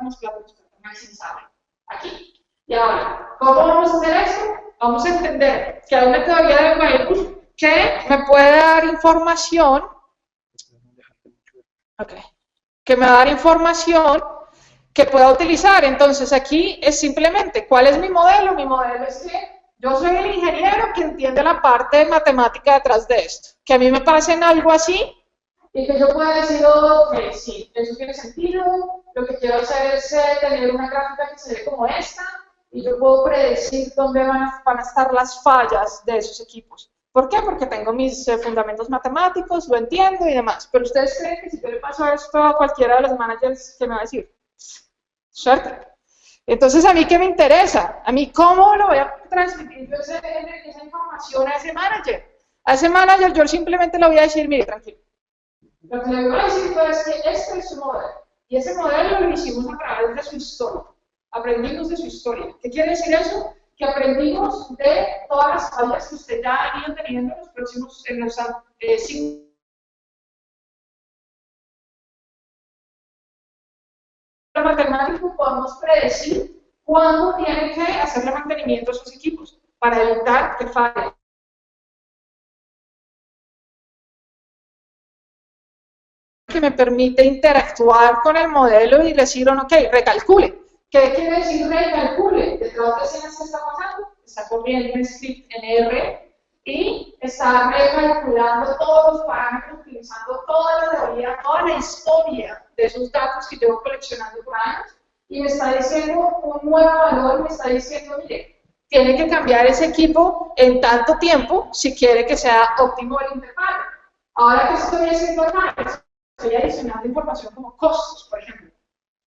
maximizable. Aquí. Y ahora, ¿cómo vamos a hacer eso? Vamos a entender que hay una teoría de Weyl que me puede dar información, que me va a dar información que pueda utilizar. Entonces aquí es simplemente, ¿cuál es mi modelo? Mi modelo es que yo soy el ingeniero que entiende la parte matemática detrás de esto. Que a mí me pasen algo así y que yo pueda decir, ok, sí, eso tiene sentido, lo que quiero hacer es tener una gráfica que se ve como esta y yo puedo predecir dónde van a estar las fallas de esos equipos. ¿Por qué? Porque tengo mis fundamentos matemáticos, lo entiendo y demás. Pero ustedes creen que si yo le paso esto a cualquiera de los managers, ¿qué me va a decir? Suerte. Entonces, ¿a mí qué me interesa? ¿A mí cómo lo voy a transmitir yo esa información a ese manager? A ese manager yo simplemente le voy a decir, mire, tranquilo. Lo que le voy a decir es que este es su modelo. Y ese modelo lo hicimos a través de su historia. Aprendimos de su historia. ¿Qué quiere decir eso? Que aprendimos de todas las fallas que usted ya ha ido teniendo en los próximos 5 matemático podemos predecir cuándo tiene que hacerle mantenimiento a sus equipos para evitar que fallen. Que me permite interactuar con el modelo y decir, ok, recalcule. ¿Qué quiere decir recalcule? Detrás de escenas que está pasando, está corriendo un script en R y está recalculando todos los parámetros, utilizando toda la teoría, toda la historia de esos datos que llevo coleccionando por años y me está diciendo un nuevo valor, me está diciendo, mire, tiene que cambiar ese equipo en tanto tiempo si quiere que sea óptimo el interfaz. Ahora, ¿qué estoy haciendo acá? Estoy adicionando información como costos, por ejemplo.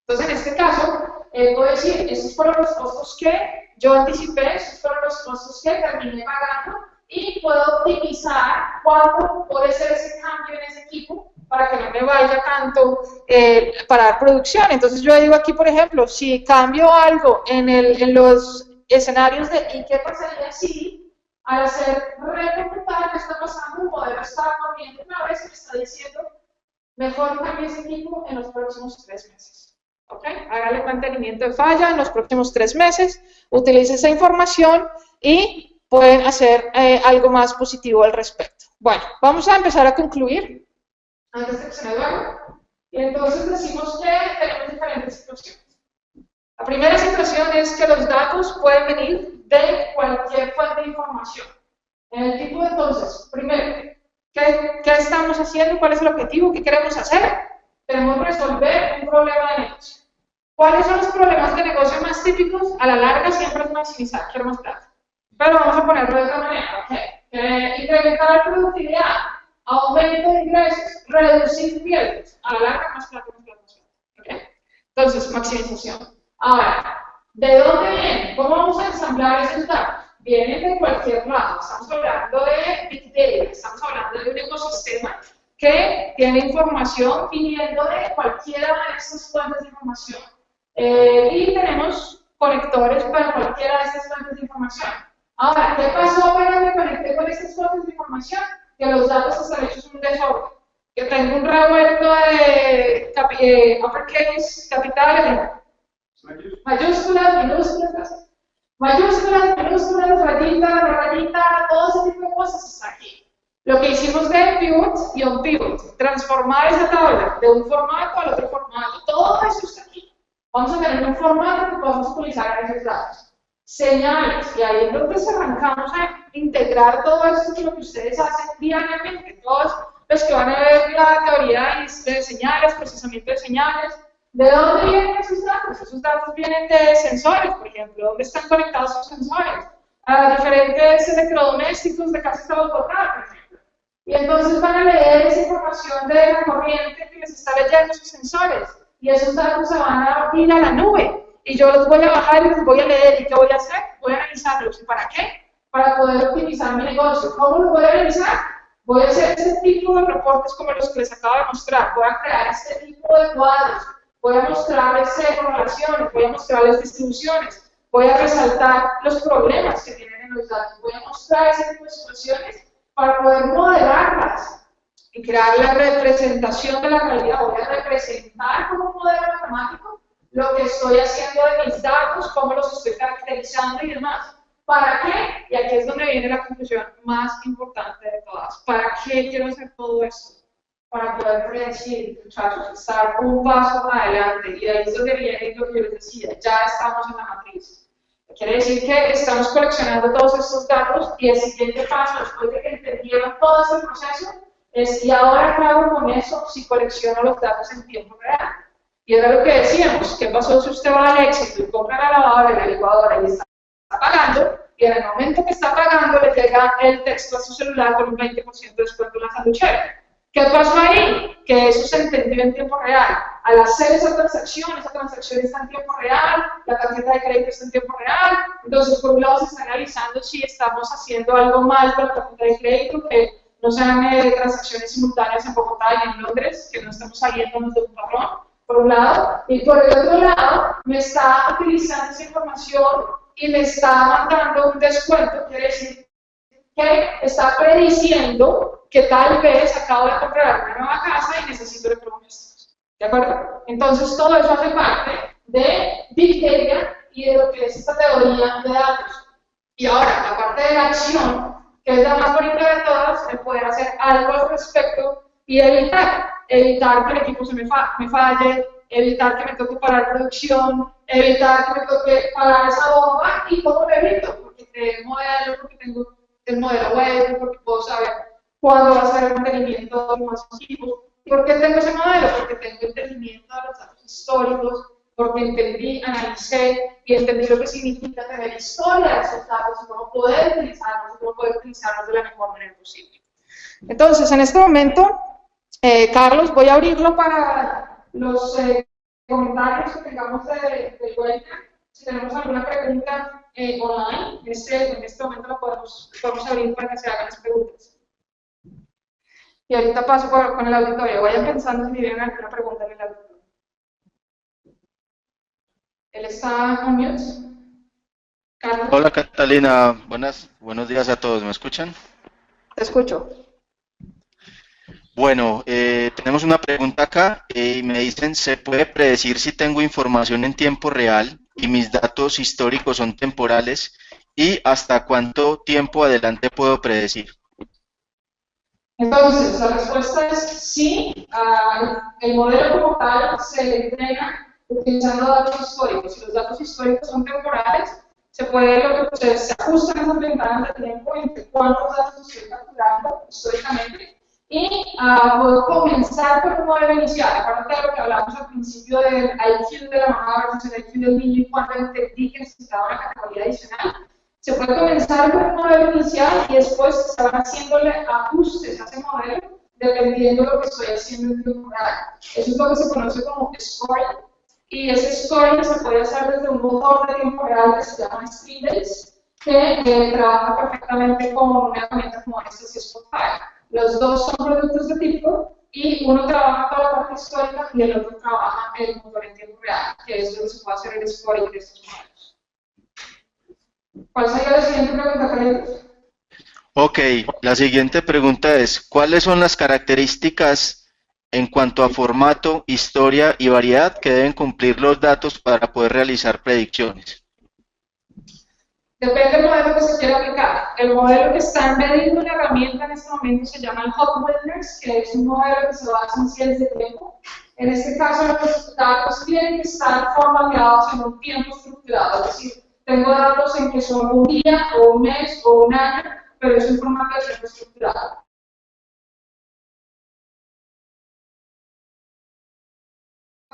Entonces, en este caso, puedo decir, estos fueron los costos que yo anticipé, estos fueron los costos que terminé pagando y puedo optimizar cuándo puede ser ese cambio en ese equipo para que no me vaya tanto para dar producción. Entonces, yo digo aquí, por ejemplo, si cambio algo en los escenarios de ¿y qué pasaría si al hacer recomputar qué está pasando, el modelo está corriendo una vez y me está diciendo mejor cambie ese equipo en los próximos 3 meses. ¿Ok? Hágale mantenimiento de falla en los próximos 3 meses, utilice esa información y pueden hacer algo más positivo al respecto. Bueno, vamos a empezar a concluir antes de que se me duerma. Y entonces decimos que tenemos diferentes situaciones. La primera situación es que los datos pueden venir de cualquier fuente de información. En el tipo, entonces, primero, ¿qué estamos haciendo? ¿Cuál es el objetivo? ¿Qué queremos hacer? Queremos resolver un problema de negocio. ¿Cuáles son los problemas de negocio más típicos? A la larga siempre es maximizar, quiero más plata. Pero vamos a ponerlo de otra manera, ¿ok? Incrementar la productividad. aumento de ingresos, reducir riesgos, a la larga más plata, más plata, más plata. ¿Okay? Entonces, maximización. Ahora, ¿de dónde vienen? ¿Cómo vamos a ensamblar esos datos? Vienen de cualquier lado. Estamos hablando de Big Data, estamos hablando de un ecosistema que tiene información viniendo de cualquiera de estas fuentes de información. Y tenemos conectores para cualquiera de estas fuentes de información. Ahora, ¿qué pasó cuando me conecté con estas fuentes de información? Que los datos están hechos un desorden. Yo tengo un revuelto de uppercase, capitales, mayúsculas, rayita, todo ese tipo de cosas está aquí. Lo que hicimos de pivot y on pivot, transformar esa tabla de un formato al otro formato, todo eso está aquí. Vamos a tener un formato que podamos utilizar en esos datos. Señales, y ahí es donde arrancamos a integrar todo esto que lo que ustedes hacen diariamente, todos los que van a ver la teoría de señales, procesamiento de señales. ¿De dónde vienen esos datos? Esos datos vienen de sensores, por ejemplo, ¿dónde están conectados esos sensores? A diferentes electrodomésticos de casas de Bogotá, por ejemplo. Y entonces van a leer esa información de la corriente que les está leyendo esos sensores, y esos datos se van a ir a la nube. Y yo los voy a bajar y los voy a leer. ¿Y qué voy a hacer? Voy a analizarlos. ¿Y para qué? Para poder optimizar mi negocio. ¿Cómo los voy a analizar? Voy a hacer este tipo de reportes como los que les acabo de mostrar. Voy a crear este tipo de cuadros. Voy a mostrarles correlaciones. Voy a mostrarles distribuciones. Voy a resaltar los problemas que tienen en los datos. Voy a mostrar ese tipo de situaciones para poder modelarlas y crear la representación de la realidad. Voy a representar como un modelo matemático lo que estoy haciendo de mis datos, cómo los estoy caracterizando y demás. ¿Para qué? Y aquí es donde viene la conclusión más importante de todas. ¿Para qué quiero hacer todo esto? Para poder predecir, muchachos, estar un paso adelante. Y de ahí es donde viene lo que yo les decía, ya estamos en la matriz. Quiere decir que estamos coleccionando todos estos datos y el siguiente paso, después de que entendieron todo este proceso, es, ¿y ahora qué hago con eso si colecciono los datos en tiempo real? Y era lo que decíamos, ¿qué pasó si usted va al éxito y compra la lavadora y la licuadora y está pagando? Y en el momento que está pagando le llega el texto a su celular con un 20% de descuento en la sanduchera. ¿Qué pasó ahí? Que eso se entendió en tiempo real. Al hacer esa transacción está en tiempo real, la tarjeta de crédito está en tiempo real. Entonces, por un lado se está analizando si estamos haciendo algo mal con la tarjeta de crédito, que no sean transacciones simultáneas en Bogotá y en Londres, que no estamos saliéndonos de un patrón, por un lado. Y por el otro lado, me está utilizando esa información y me está mandando un descuento, quiere decir que está prediciendo que tal vez acabo de comprar una nueva casa y necesito electrodomésticos. ¿De acuerdo? Entonces, todo eso hace parte de Big Data y de lo que es esta teoría de datos. Y ahora, la parte de la acción, que es la más bonita de todas, es poder hacer algo al respecto y evitar que el equipo se me falle, evitar que me toque parar producción, evitar que me toque parar esa bomba. ¿Y cómo lo evito? Porque tengo modelo, porque tengo el modelo web, porque puedo saber cuándo va a ser el mantenimiento de los equipos. ¿Y por qué tengo ese modelo? Porque tengo entendimiento de los datos históricos, porque entendí, analicé y entendí lo que significa tener historia de esos datos y cómo poder utilizarlos de la mejor manera posible. Entonces, en este momento, Carlos, voy a abrirlo para los comentarios que tengamos del webinar. Si tenemos alguna pregunta online, en este momento lo podemos abrir para que se hagan las preguntas. Y ahorita paso con el auditorio. Vayan pensando si tienen alguna pregunta en el auditorio. ¿Él está on mute? Carlos. Hola Catalina, buenos días a todos, ¿me escuchan? Te escucho. Bueno, tenemos una pregunta acá y me dicen, ¿se puede predecir si tengo información en tiempo real y mis datos históricos son temporales? ¿Y hasta cuánto tiempo adelante puedo predecir? Entonces, la respuesta es sí. El modelo como tal se entrena utilizando datos históricos. Si los datos históricos son temporales, se ajustan esas ventanas de tiempo entre cuántos datos estoy capturando históricamente. Y puedo comenzar por un modelo inicial. Aparte de lo que hablamos al principio del IQ de la mamá versus el IQ del niño y cuando entendí que necesitaba una categoría adicional, Se puede comenzar con un modelo inicial y después se van haciéndole ajustes a ese modelo dependiendo de lo que estoy haciendo en tiempo real. Eso es lo que se conoce como scoring. Y ese scoring se puede hacer desde un motor de tiempo real que se llama Streetbase, que trabaja perfectamente con una herramienta como esta, que es Spotify. Los dos son productos de tipo y uno trabaja toda la parte histórica y el otro trabaja el motor en tiempo real, que es lo que se puede hacer el scoring de estos modelos. ¿Cuál sería la siguiente pregunta, Carlitos? Ok, la siguiente pregunta es, ¿cuáles son las características en cuanto a formato, historia y variedad que deben cumplir los datos para poder realizar predicciones? Depende del modelo que se quiera aplicar. El modelo que está embedido en la herramienta en este momento se llama el Hot Witness, que es un modelo que se basa en series de tiempo. En este caso, los datos tienen que estar formateados en un tiempo estructurado, es decir, tengo datos en que son un día, o un mes, o un año, pero es un formato de tiempo estructurado.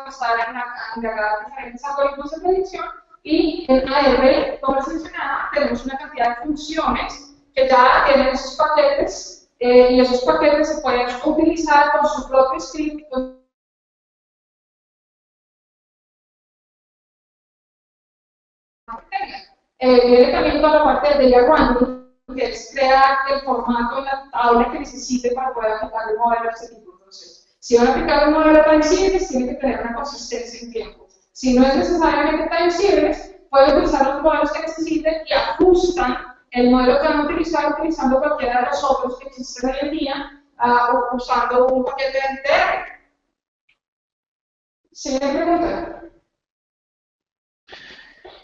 Estar encargadas de diferentes algoritmos de predicción y en AR, como les mencionaba, tenemos una cantidad de funciones que ya tienen esos paquetes y esos paquetes se pueden utilizar con su propio script. Viene también con la parte de data wrangling, que es crear el formato en la tabla que necesite para poder aplicar el modelo a este tipo. Entonces, si van a aplicar un modelo time series, tiene que tener una consistencia en tiempo. Si no es necesariamente time series, pueden utilizar los modelos que necesiten y ajustan el modelo que van a utilizar utilizando cualquiera de los otros que existen hoy en día o usando un paquete de NTR. ¿Siguiente pregunta?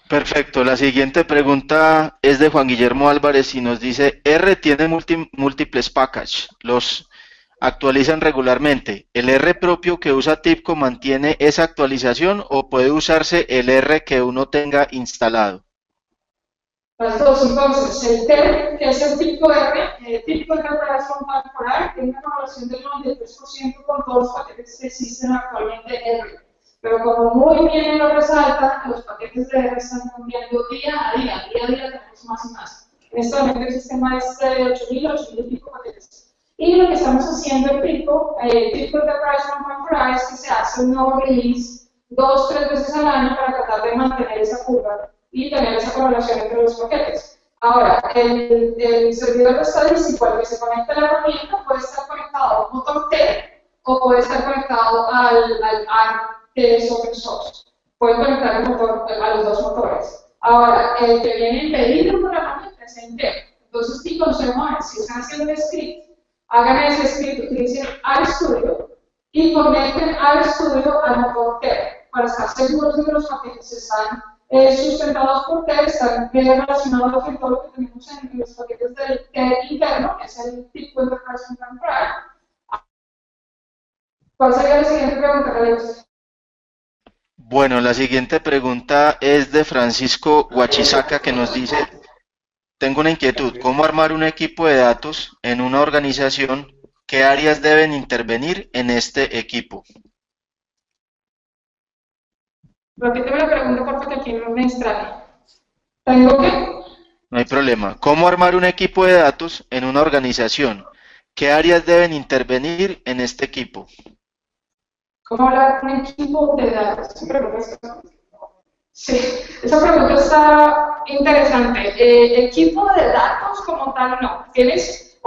Perfecto, la siguiente pregunta es de Juan Guillermo Álvarez y nos dice, R tiene múltiples packages, los actualizan regularmente. ¿El R propio que usa TIBCO mantiene esa actualización o puede usarse el R que uno tenga instalado? Las dos, entonces, el TER, que es el típico R, típico de Transform Temporal, tiene una correlación del 93% con todos los paquetes que existen actualmente R. Pero como muy bien lo resalta, los paquetes de R están cambiando día a día tenemos más y más. En este momento el sistema es de 8.000 y pico paquetes. Y lo que estamos haciendo en Pico, Pico Enterprise 1.4 es que se hace un nuevo release 2-3 veces al año para tratar de mantener esa curva y tener esa correlación entre los paquetes. Ahora, el servidor estadístico al que se conecta la herramienta puede estar conectado a un motor T o puede estar conectado al ARM, que es open source. Pueden conectar el motor, a los dos motores. Ahora, el que viene impedido por la herramienta es el T. Entonces, mi consejo es, si están haciendo un script, hagan ese script, utilicen RStudio y conecten RStudio al motor T para estar seguros de que los paquetes están sustentados por T, están bien relacionados con todo lo que tenemos en los paquetes del T interno, que es el tipo de interpretación temporal. ¿Cuál sería la siguiente pregunta, Carlos? Bueno, la siguiente pregunta es de Francisco Huachisaca que nos dice, tengo una inquietud, ¿cómo armar un equipo de datos en una organización? ¿Qué áreas deben intervenir en este equipo? Repíteme la pregunta porque aquí no me extraña. ¿Tengo que? No hay problema. ¿Cómo armar un equipo de datos en una organización? ¿Qué áreas deben intervenir en este equipo? ¿Cómo hablar con un equipo de datos? Sí, esa pregunta está interesante. Equipo de datos como tal no. Tienes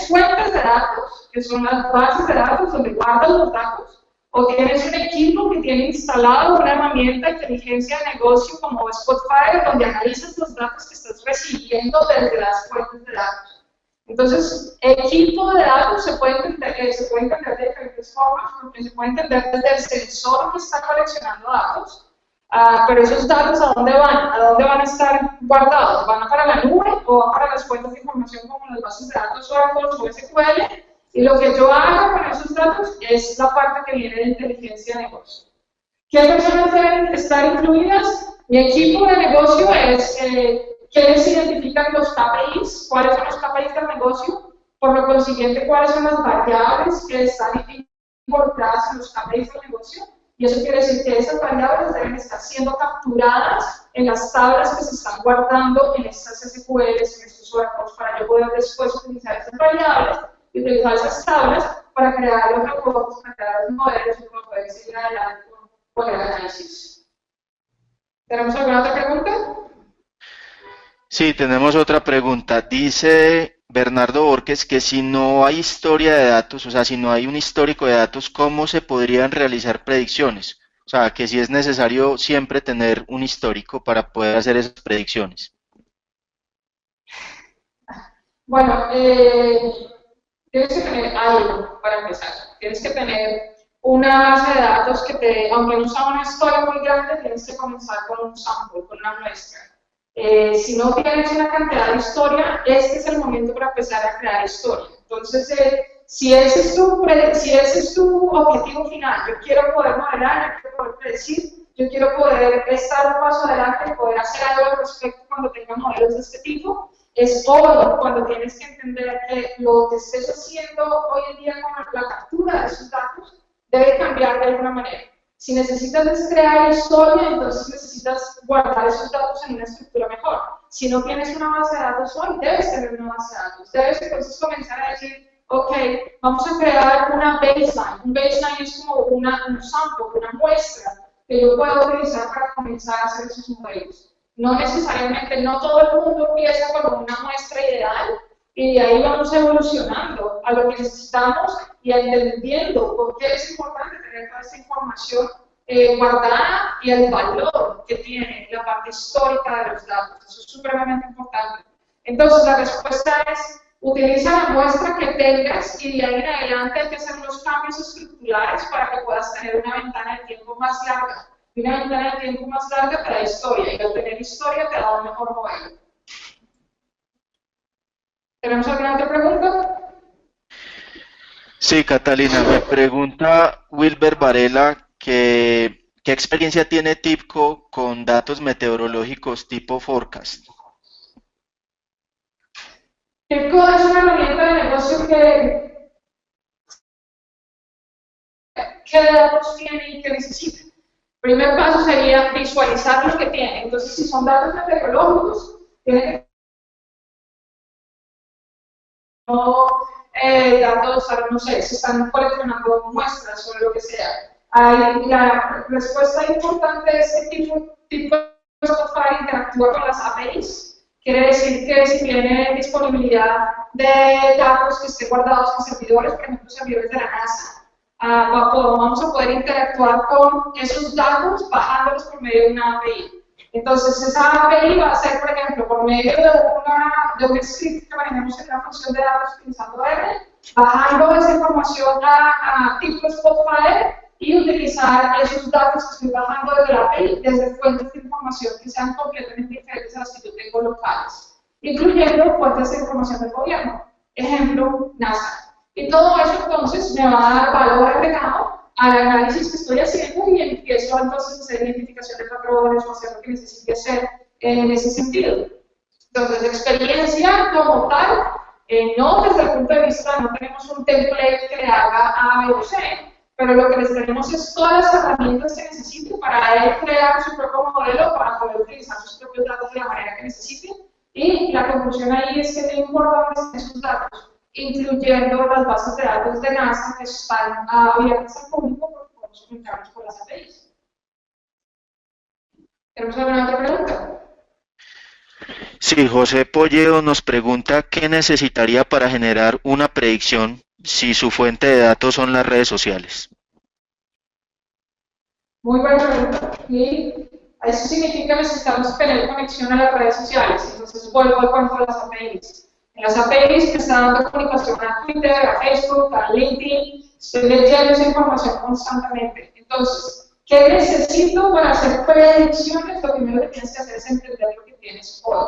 fuentes de datos, que son las bases de datos donde guardas los datos, o tienes un equipo que tiene instalado una herramienta de inteligencia de negocio como Spotfire, donde analizas los datos que estás recibiendo desde las fuentes de datos. Entonces, equipo de datos se puede entender de diferentes formas, porque se puede entender desde el sensor que está coleccionando datos, pero esos datos ¿a dónde van? ¿A dónde van a estar guardados? ¿Van para la nube o van para las fuentes de información como las bases de datos Oracle o SQL? Y lo que yo hago con esos datos es la parte que viene de inteligencia de negocio. ¿Qué personas deben estar incluidas? Mi equipo de negocio es quienes identifican los KPIs, cuáles son los KPIs del negocio, por lo consiguiente, cuáles son las variables que están involucradas en los KPIs del negocio, y eso quiere decir que esas variables deben estar siendo capturadas en las tablas que se están guardando en estas SQLs, en estos oracles, para yo poder después utilizar esas variables y utilizar esas tablas para crear los reportes, para crear los modelos y como poder seguir adelante con el análisis. ¿Tenemos alguna otra pregunta? Sí, tenemos otra pregunta. Dice Bernardo Borges que si no hay historia de datos, o sea, si no hay un histórico de datos, ¿cómo se podrían realizar predicciones? O sea, que si es necesario siempre tener un histórico para poder hacer esas predicciones. Bueno, tienes que tener algo para empezar. Tienes que tener una base de datos que te, aunque no sea una historia muy grande, tienes que comenzar con un sample, con una muestra. Si no tienes una cantidad de historia, este es el momento para empezar a crear historia. Entonces, si ese es tu objetivo final, yo quiero poder modelar, yo quiero poder predecir, yo quiero poder estar un paso adelante y poder hacer algo al respecto cuando tenga modelos de este tipo, es obvio cuando tienes que entender que lo que estés haciendo hoy en día con la captura de esos datos debe cambiar de alguna manera. Si necesitas crear historia, entonces necesitas guardar esos datos en una estructura mejor. Si no tienes una base de datos hoy, debes tener una base de datos. Debes entonces comenzar a decir, ok, vamos a crear una baseline. Un baseline es como un sample, una muestra que yo puedo utilizar para comenzar a hacer esos modelos. No necesariamente, no todo el mundo empieza con una muestra ideal y de ahí vamos evolucionando a lo que necesitamos y entendiendo por qué es importante tener toda esta información guardada y el valor que tiene la parte histórica de los datos. Eso es supremamente importante. Entonces, la respuesta es, utiliza la muestra que tengas y de ahí en adelante hay que hacer los cambios estructurales para que puedas tener una ventana de tiempo más larga. Y una ventana de tiempo más larga te da historia, y al tener historia te da un mejor modelo. ¿Tenemos alguna otra pregunta? Sí, Catalina, me pregunta Wilber Varela que ¿qué experiencia tiene TIBCO con datos meteorológicos tipo forecast? TIBCO es una herramienta de negocio ¿qué datos tiene y qué necesita? El primer paso sería visualizar lo que tiene. Entonces, si son datos meteorológicos, tiene que datos, no sé, se están coleccionando muestras o lo que sea. La respuesta importante de este tipo de software interactúa con las APIs. Quiere decir que si tiene disponibilidad de datos que estén guardados en servidores, por ejemplo, servidores de la NASA, vamos a poder interactuar con esos datos bajándolos por medio de una API. Entonces, esa API va a ser, por ejemplo, por medio de un script que manejamos en una función de datos utilizando R, bajando esa información a tipo Spotfire y utilizar esos datos que estoy bajando desde la API desde fuentes de información que sean completamente diferentes a las que yo tengo locales, incluyendo fuentes de información del gobierno, ejemplo, NASA. Y todo eso entonces me va a dar valor agregado al análisis que estoy haciendo y empiezo entonces a hacer identificación de patrones o hacer lo que necesite hacer en ese sentido. Entonces, experiencia como tal, no desde el punto de vista, no tenemos un template que le haga A, B o C, pero lo que les tenemos es todas las herramientas que necesite para él crear su propio modelo para poder utilizar sus propios datos de la manera que necesite. Y la conclusión ahí es que es importante esos datos, incluyendo las bases de datos de NASA que están abiertas al público porque podemos conectarnos con las APIs. ¿Tenemos alguna otra pregunta? Sí, José Polledo nos pregunta qué necesitaría para generar una predicción si su fuente de datos son las redes sociales. Muy buena pregunta. Y eso significa que necesitamos tener conexión a las redes sociales. Entonces vuelvo al cuento de las APIs. En las APIs que están dando comunicación a Twitter, a Facebook, a LinkedIn, estoy leyendo esa información constantemente. Entonces, ¿qué necesito para hacer predicciones? Lo primero que tienes que hacer es entender lo que tienes hoy.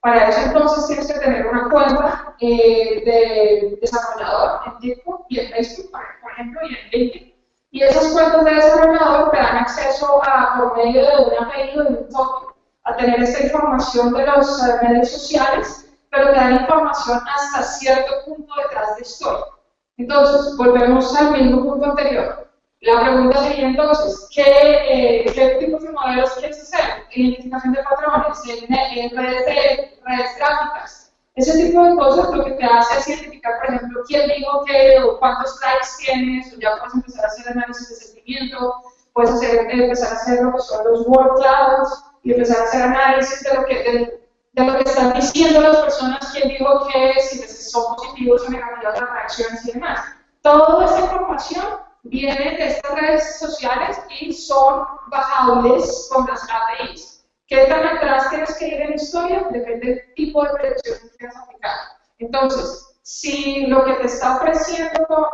Para eso entonces tienes que tener una cuenta de desarrollador en TikTok y en Facebook, por ejemplo, y en LinkedIn. Y esas cuentas de desarrollador te dan acceso por medio de una API o de un token a tener esta información de los medios sociales, pero te dan información hasta cierto punto detrás de historia. Entonces, volvemos al mismo punto anterior. La pregunta sería entonces, ¿qué tipos de modelos quieres hacer? Identificación de patrones, en redes gráficas. Ese tipo de cosas lo que te hace es identificar, por ejemplo, quién dijo qué o cuántos likes tienes, o ya puedes empezar a hacer análisis de sentimiento, puedes empezar a hacer lo que son los word clouds y empezar a hacer análisis de lo que están diciendo las personas, quién dijo qué, si son positivos o negativos las reacciones y demás. Toda esta información viene de estas redes sociales y son bajables con las APIs. ¿Qué tan atrás tienes que ir en historia? Depende del tipo de predicción que quieras aplicar. Entonces, si lo que te está ofreciendo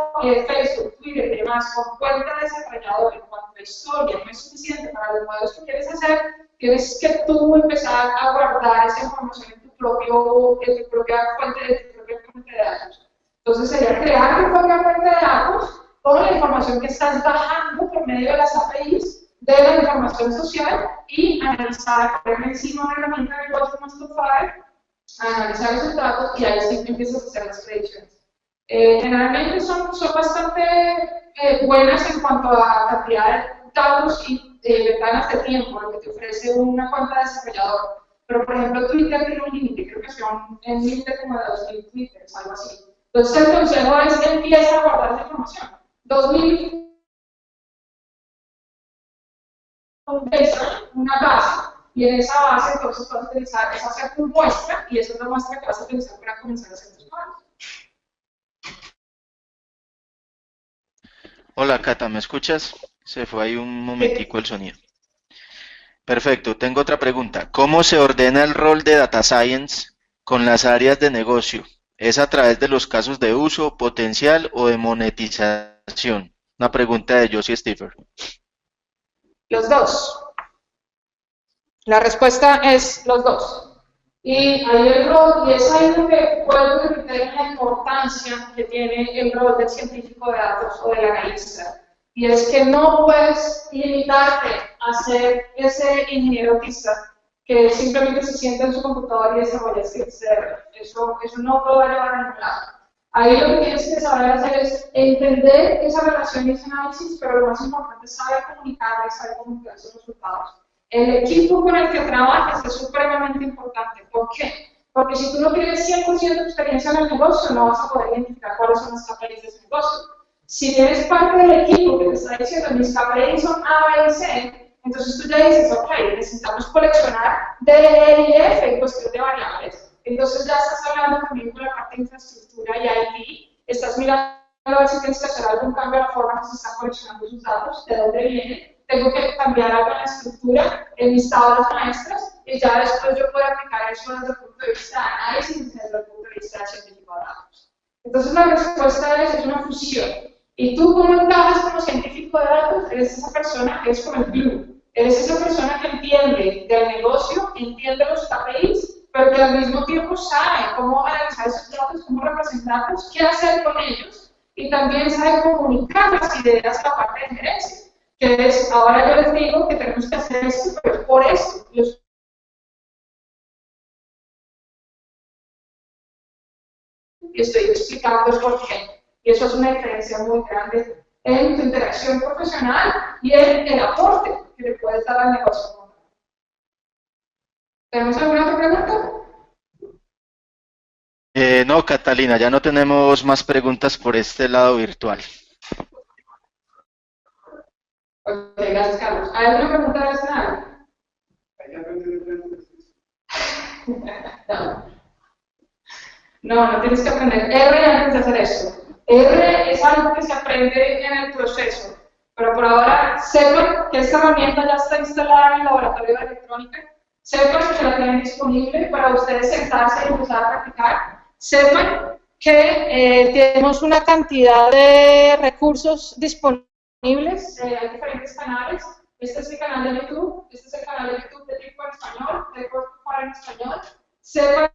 Facebook, Twitter y demás con cuenta de desarrollador en cuanto a historia no es suficiente para los modelos que quieres hacer, tienes que tú empezar a guardar esa información en tu propia fuente de datos. Entonces sería crear tu propia fuente de datos con la información que estás bajando por medio de las APIs de la información social y analizar, poner encima una herramienta de Watch Fire, analizar esos datos y ahí sí empiezas a hacer las predicciones. Generalmente son bastante buenas en cuanto a cantidad de datos y ventanas de tiempo, lo que te ofrece una cuenta de desarrollador. Pero, por ejemplo, Twitter tiene un límite, creo que son un límite como de 2000 twitters, algo así. Entonces, el consejo es que empieza a guardar esa información. 2000 una base, y en esa base entonces vas a utilizar, esa hacer tu muestra, y esa es la muestra que vas a utilizar para comenzar a hacer tus modelos. Hola, Cata, ¿me escuchas? Se fue ahí un momentico el sonido. Perfecto, tengo otra pregunta. ¿Cómo se ordena el rol de Data Science con las áreas de negocio? ¿Es a través de los casos de uso, potencial o de monetización? Una pregunta de Josie Stiffer. Los dos. La respuesta es los dos. Y hay el rol, y es ahí donde puedo repetir la importancia que tiene el rol del científico de datos o del analista. Y es que no puedes limitarte a ser ese ingeniero autista que simplemente se sienta en su computador y desarrolla scripts de R. Eso no lo va a llevar a ningún lado. Ahí lo que tienes que saber hacer es entender esa relación y ese análisis, pero lo más importante es saber comunicar y saber comunicar esos resultados. El equipo con el que trabajas es supremamente importante. ¿Por qué? Porque si tú no tienes 100% de experiencia en el negocio, no vas a poder identificar cuáles son las KPIs de ese negocio. Si tienes parte del equipo que te está diciendo mis KPIs son A, B y C, entonces tú ya dices, ok, necesitamos coleccionar D, E y F en cuestión de variables. Entonces ya estás hablando también con la parte de infraestructura y IT, estás mirando a ver si tienes que hacer algún cambio en la forma que se están coleccionando sus datos, de dónde vienen, tengo que cambiar algo en la estructura, en mis tablas maestras, y ya después yo puedo aplicar eso desde el punto de vista de análisis y desde el punto de vista científico de datos. Entonces la respuesta es una fusión. Y tú, ¿cómo encajas como científico de datos? Eres esa persona, eres como el glue. Eres esa persona que entiende del negocio, entiende los KPIs, pero que al mismo tiempo sabe cómo analizar esos datos, cómo representarlos, qué hacer con ellos, y también sabe comunicar las ideas a la parte de gerencia, que es, ahora yo les digo que tenemos que hacer esto, pero es por esto. Y estoy explicando por qué. Y eso es una diferencia muy grande en tu interacción profesional y en el aporte que le puedes dar al negocio. ¿Tenemos alguna otra pregunta? No, Catalina, ya no tenemos más preguntas por este lado virtual. Ok, gracias, Carlos. ¿Hay alguna pregunta adicional? No tienes que aprender R antes de hacer eso. R es algo que se aprende en el proceso, pero por ahora sepan que esta herramienta ya está instalada en el laboratorio de electrónica, sepan que la tienen disponible para ustedes sentarse y empezar a practicar, sepan que tenemos una cantidad de recursos disponibles, hay diferentes canales. Este es el canal de YouTube, este es el canal de YouTube de Tico en español, de Corpo en español. Sepan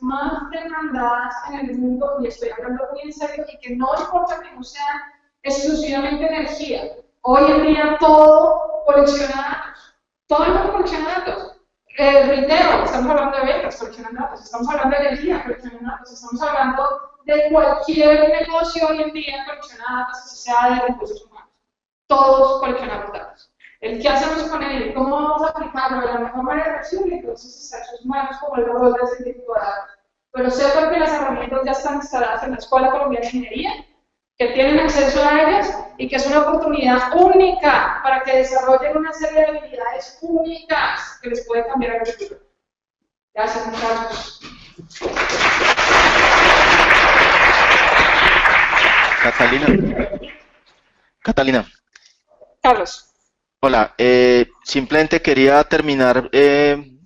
más demandadas en el mundo, y estoy hablando muy en serio, y que no importa que no sean exclusivamente energía. Hoy en día todo colecciona datos. Todo el mundo colecciona datos. Retail, estamos hablando de ventas, coleccionando datos, estamos hablando de energía, coleccionando datos, estamos hablando de cualquier negocio hoy en día colecciona datos, así sea de recursos humanos. Todos coleccionamos datos. El qué hacemos con él, cómo vamos a aplicarlo de la mejor manera posible, entonces esos humanos como el rol de ese tipo de datos. Pero sepan que las herramientas ya están instaladas en la Escuela Colombiana de Ingeniería, que tienen acceso a ellas y que es una oportunidad única para que desarrollen una serie de habilidades únicas que les puede cambiar el futuro. Gracias, muchachos. Catalina. Carlos. Hola, simplemente quería terminar,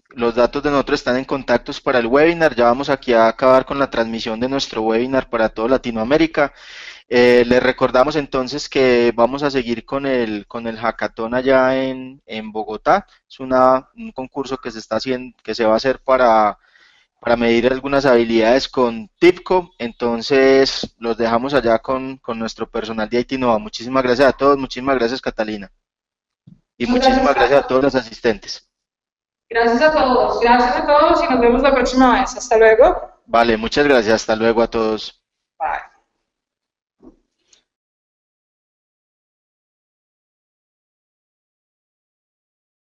los datos de nosotros están en contactos para el webinar, ya vamos aquí a acabar con la transmisión de nuestro webinar para toda Latinoamérica. Les recordamos entonces que vamos a seguir con el hackathon allá en Bogotá. Es un concurso que se está haciendo, que se va a hacer para medir algunas habilidades con TIBCO. Entonces los dejamos allá con nuestro personal de IT Nova. Muchísimas gracias a todos, muchísimas gracias Catalina. Y muchísimas gracias a todos los asistentes. Gracias a todos y nos vemos la próxima vez. Hasta luego. Vale, muchas gracias. Hasta luego a todos. Bye.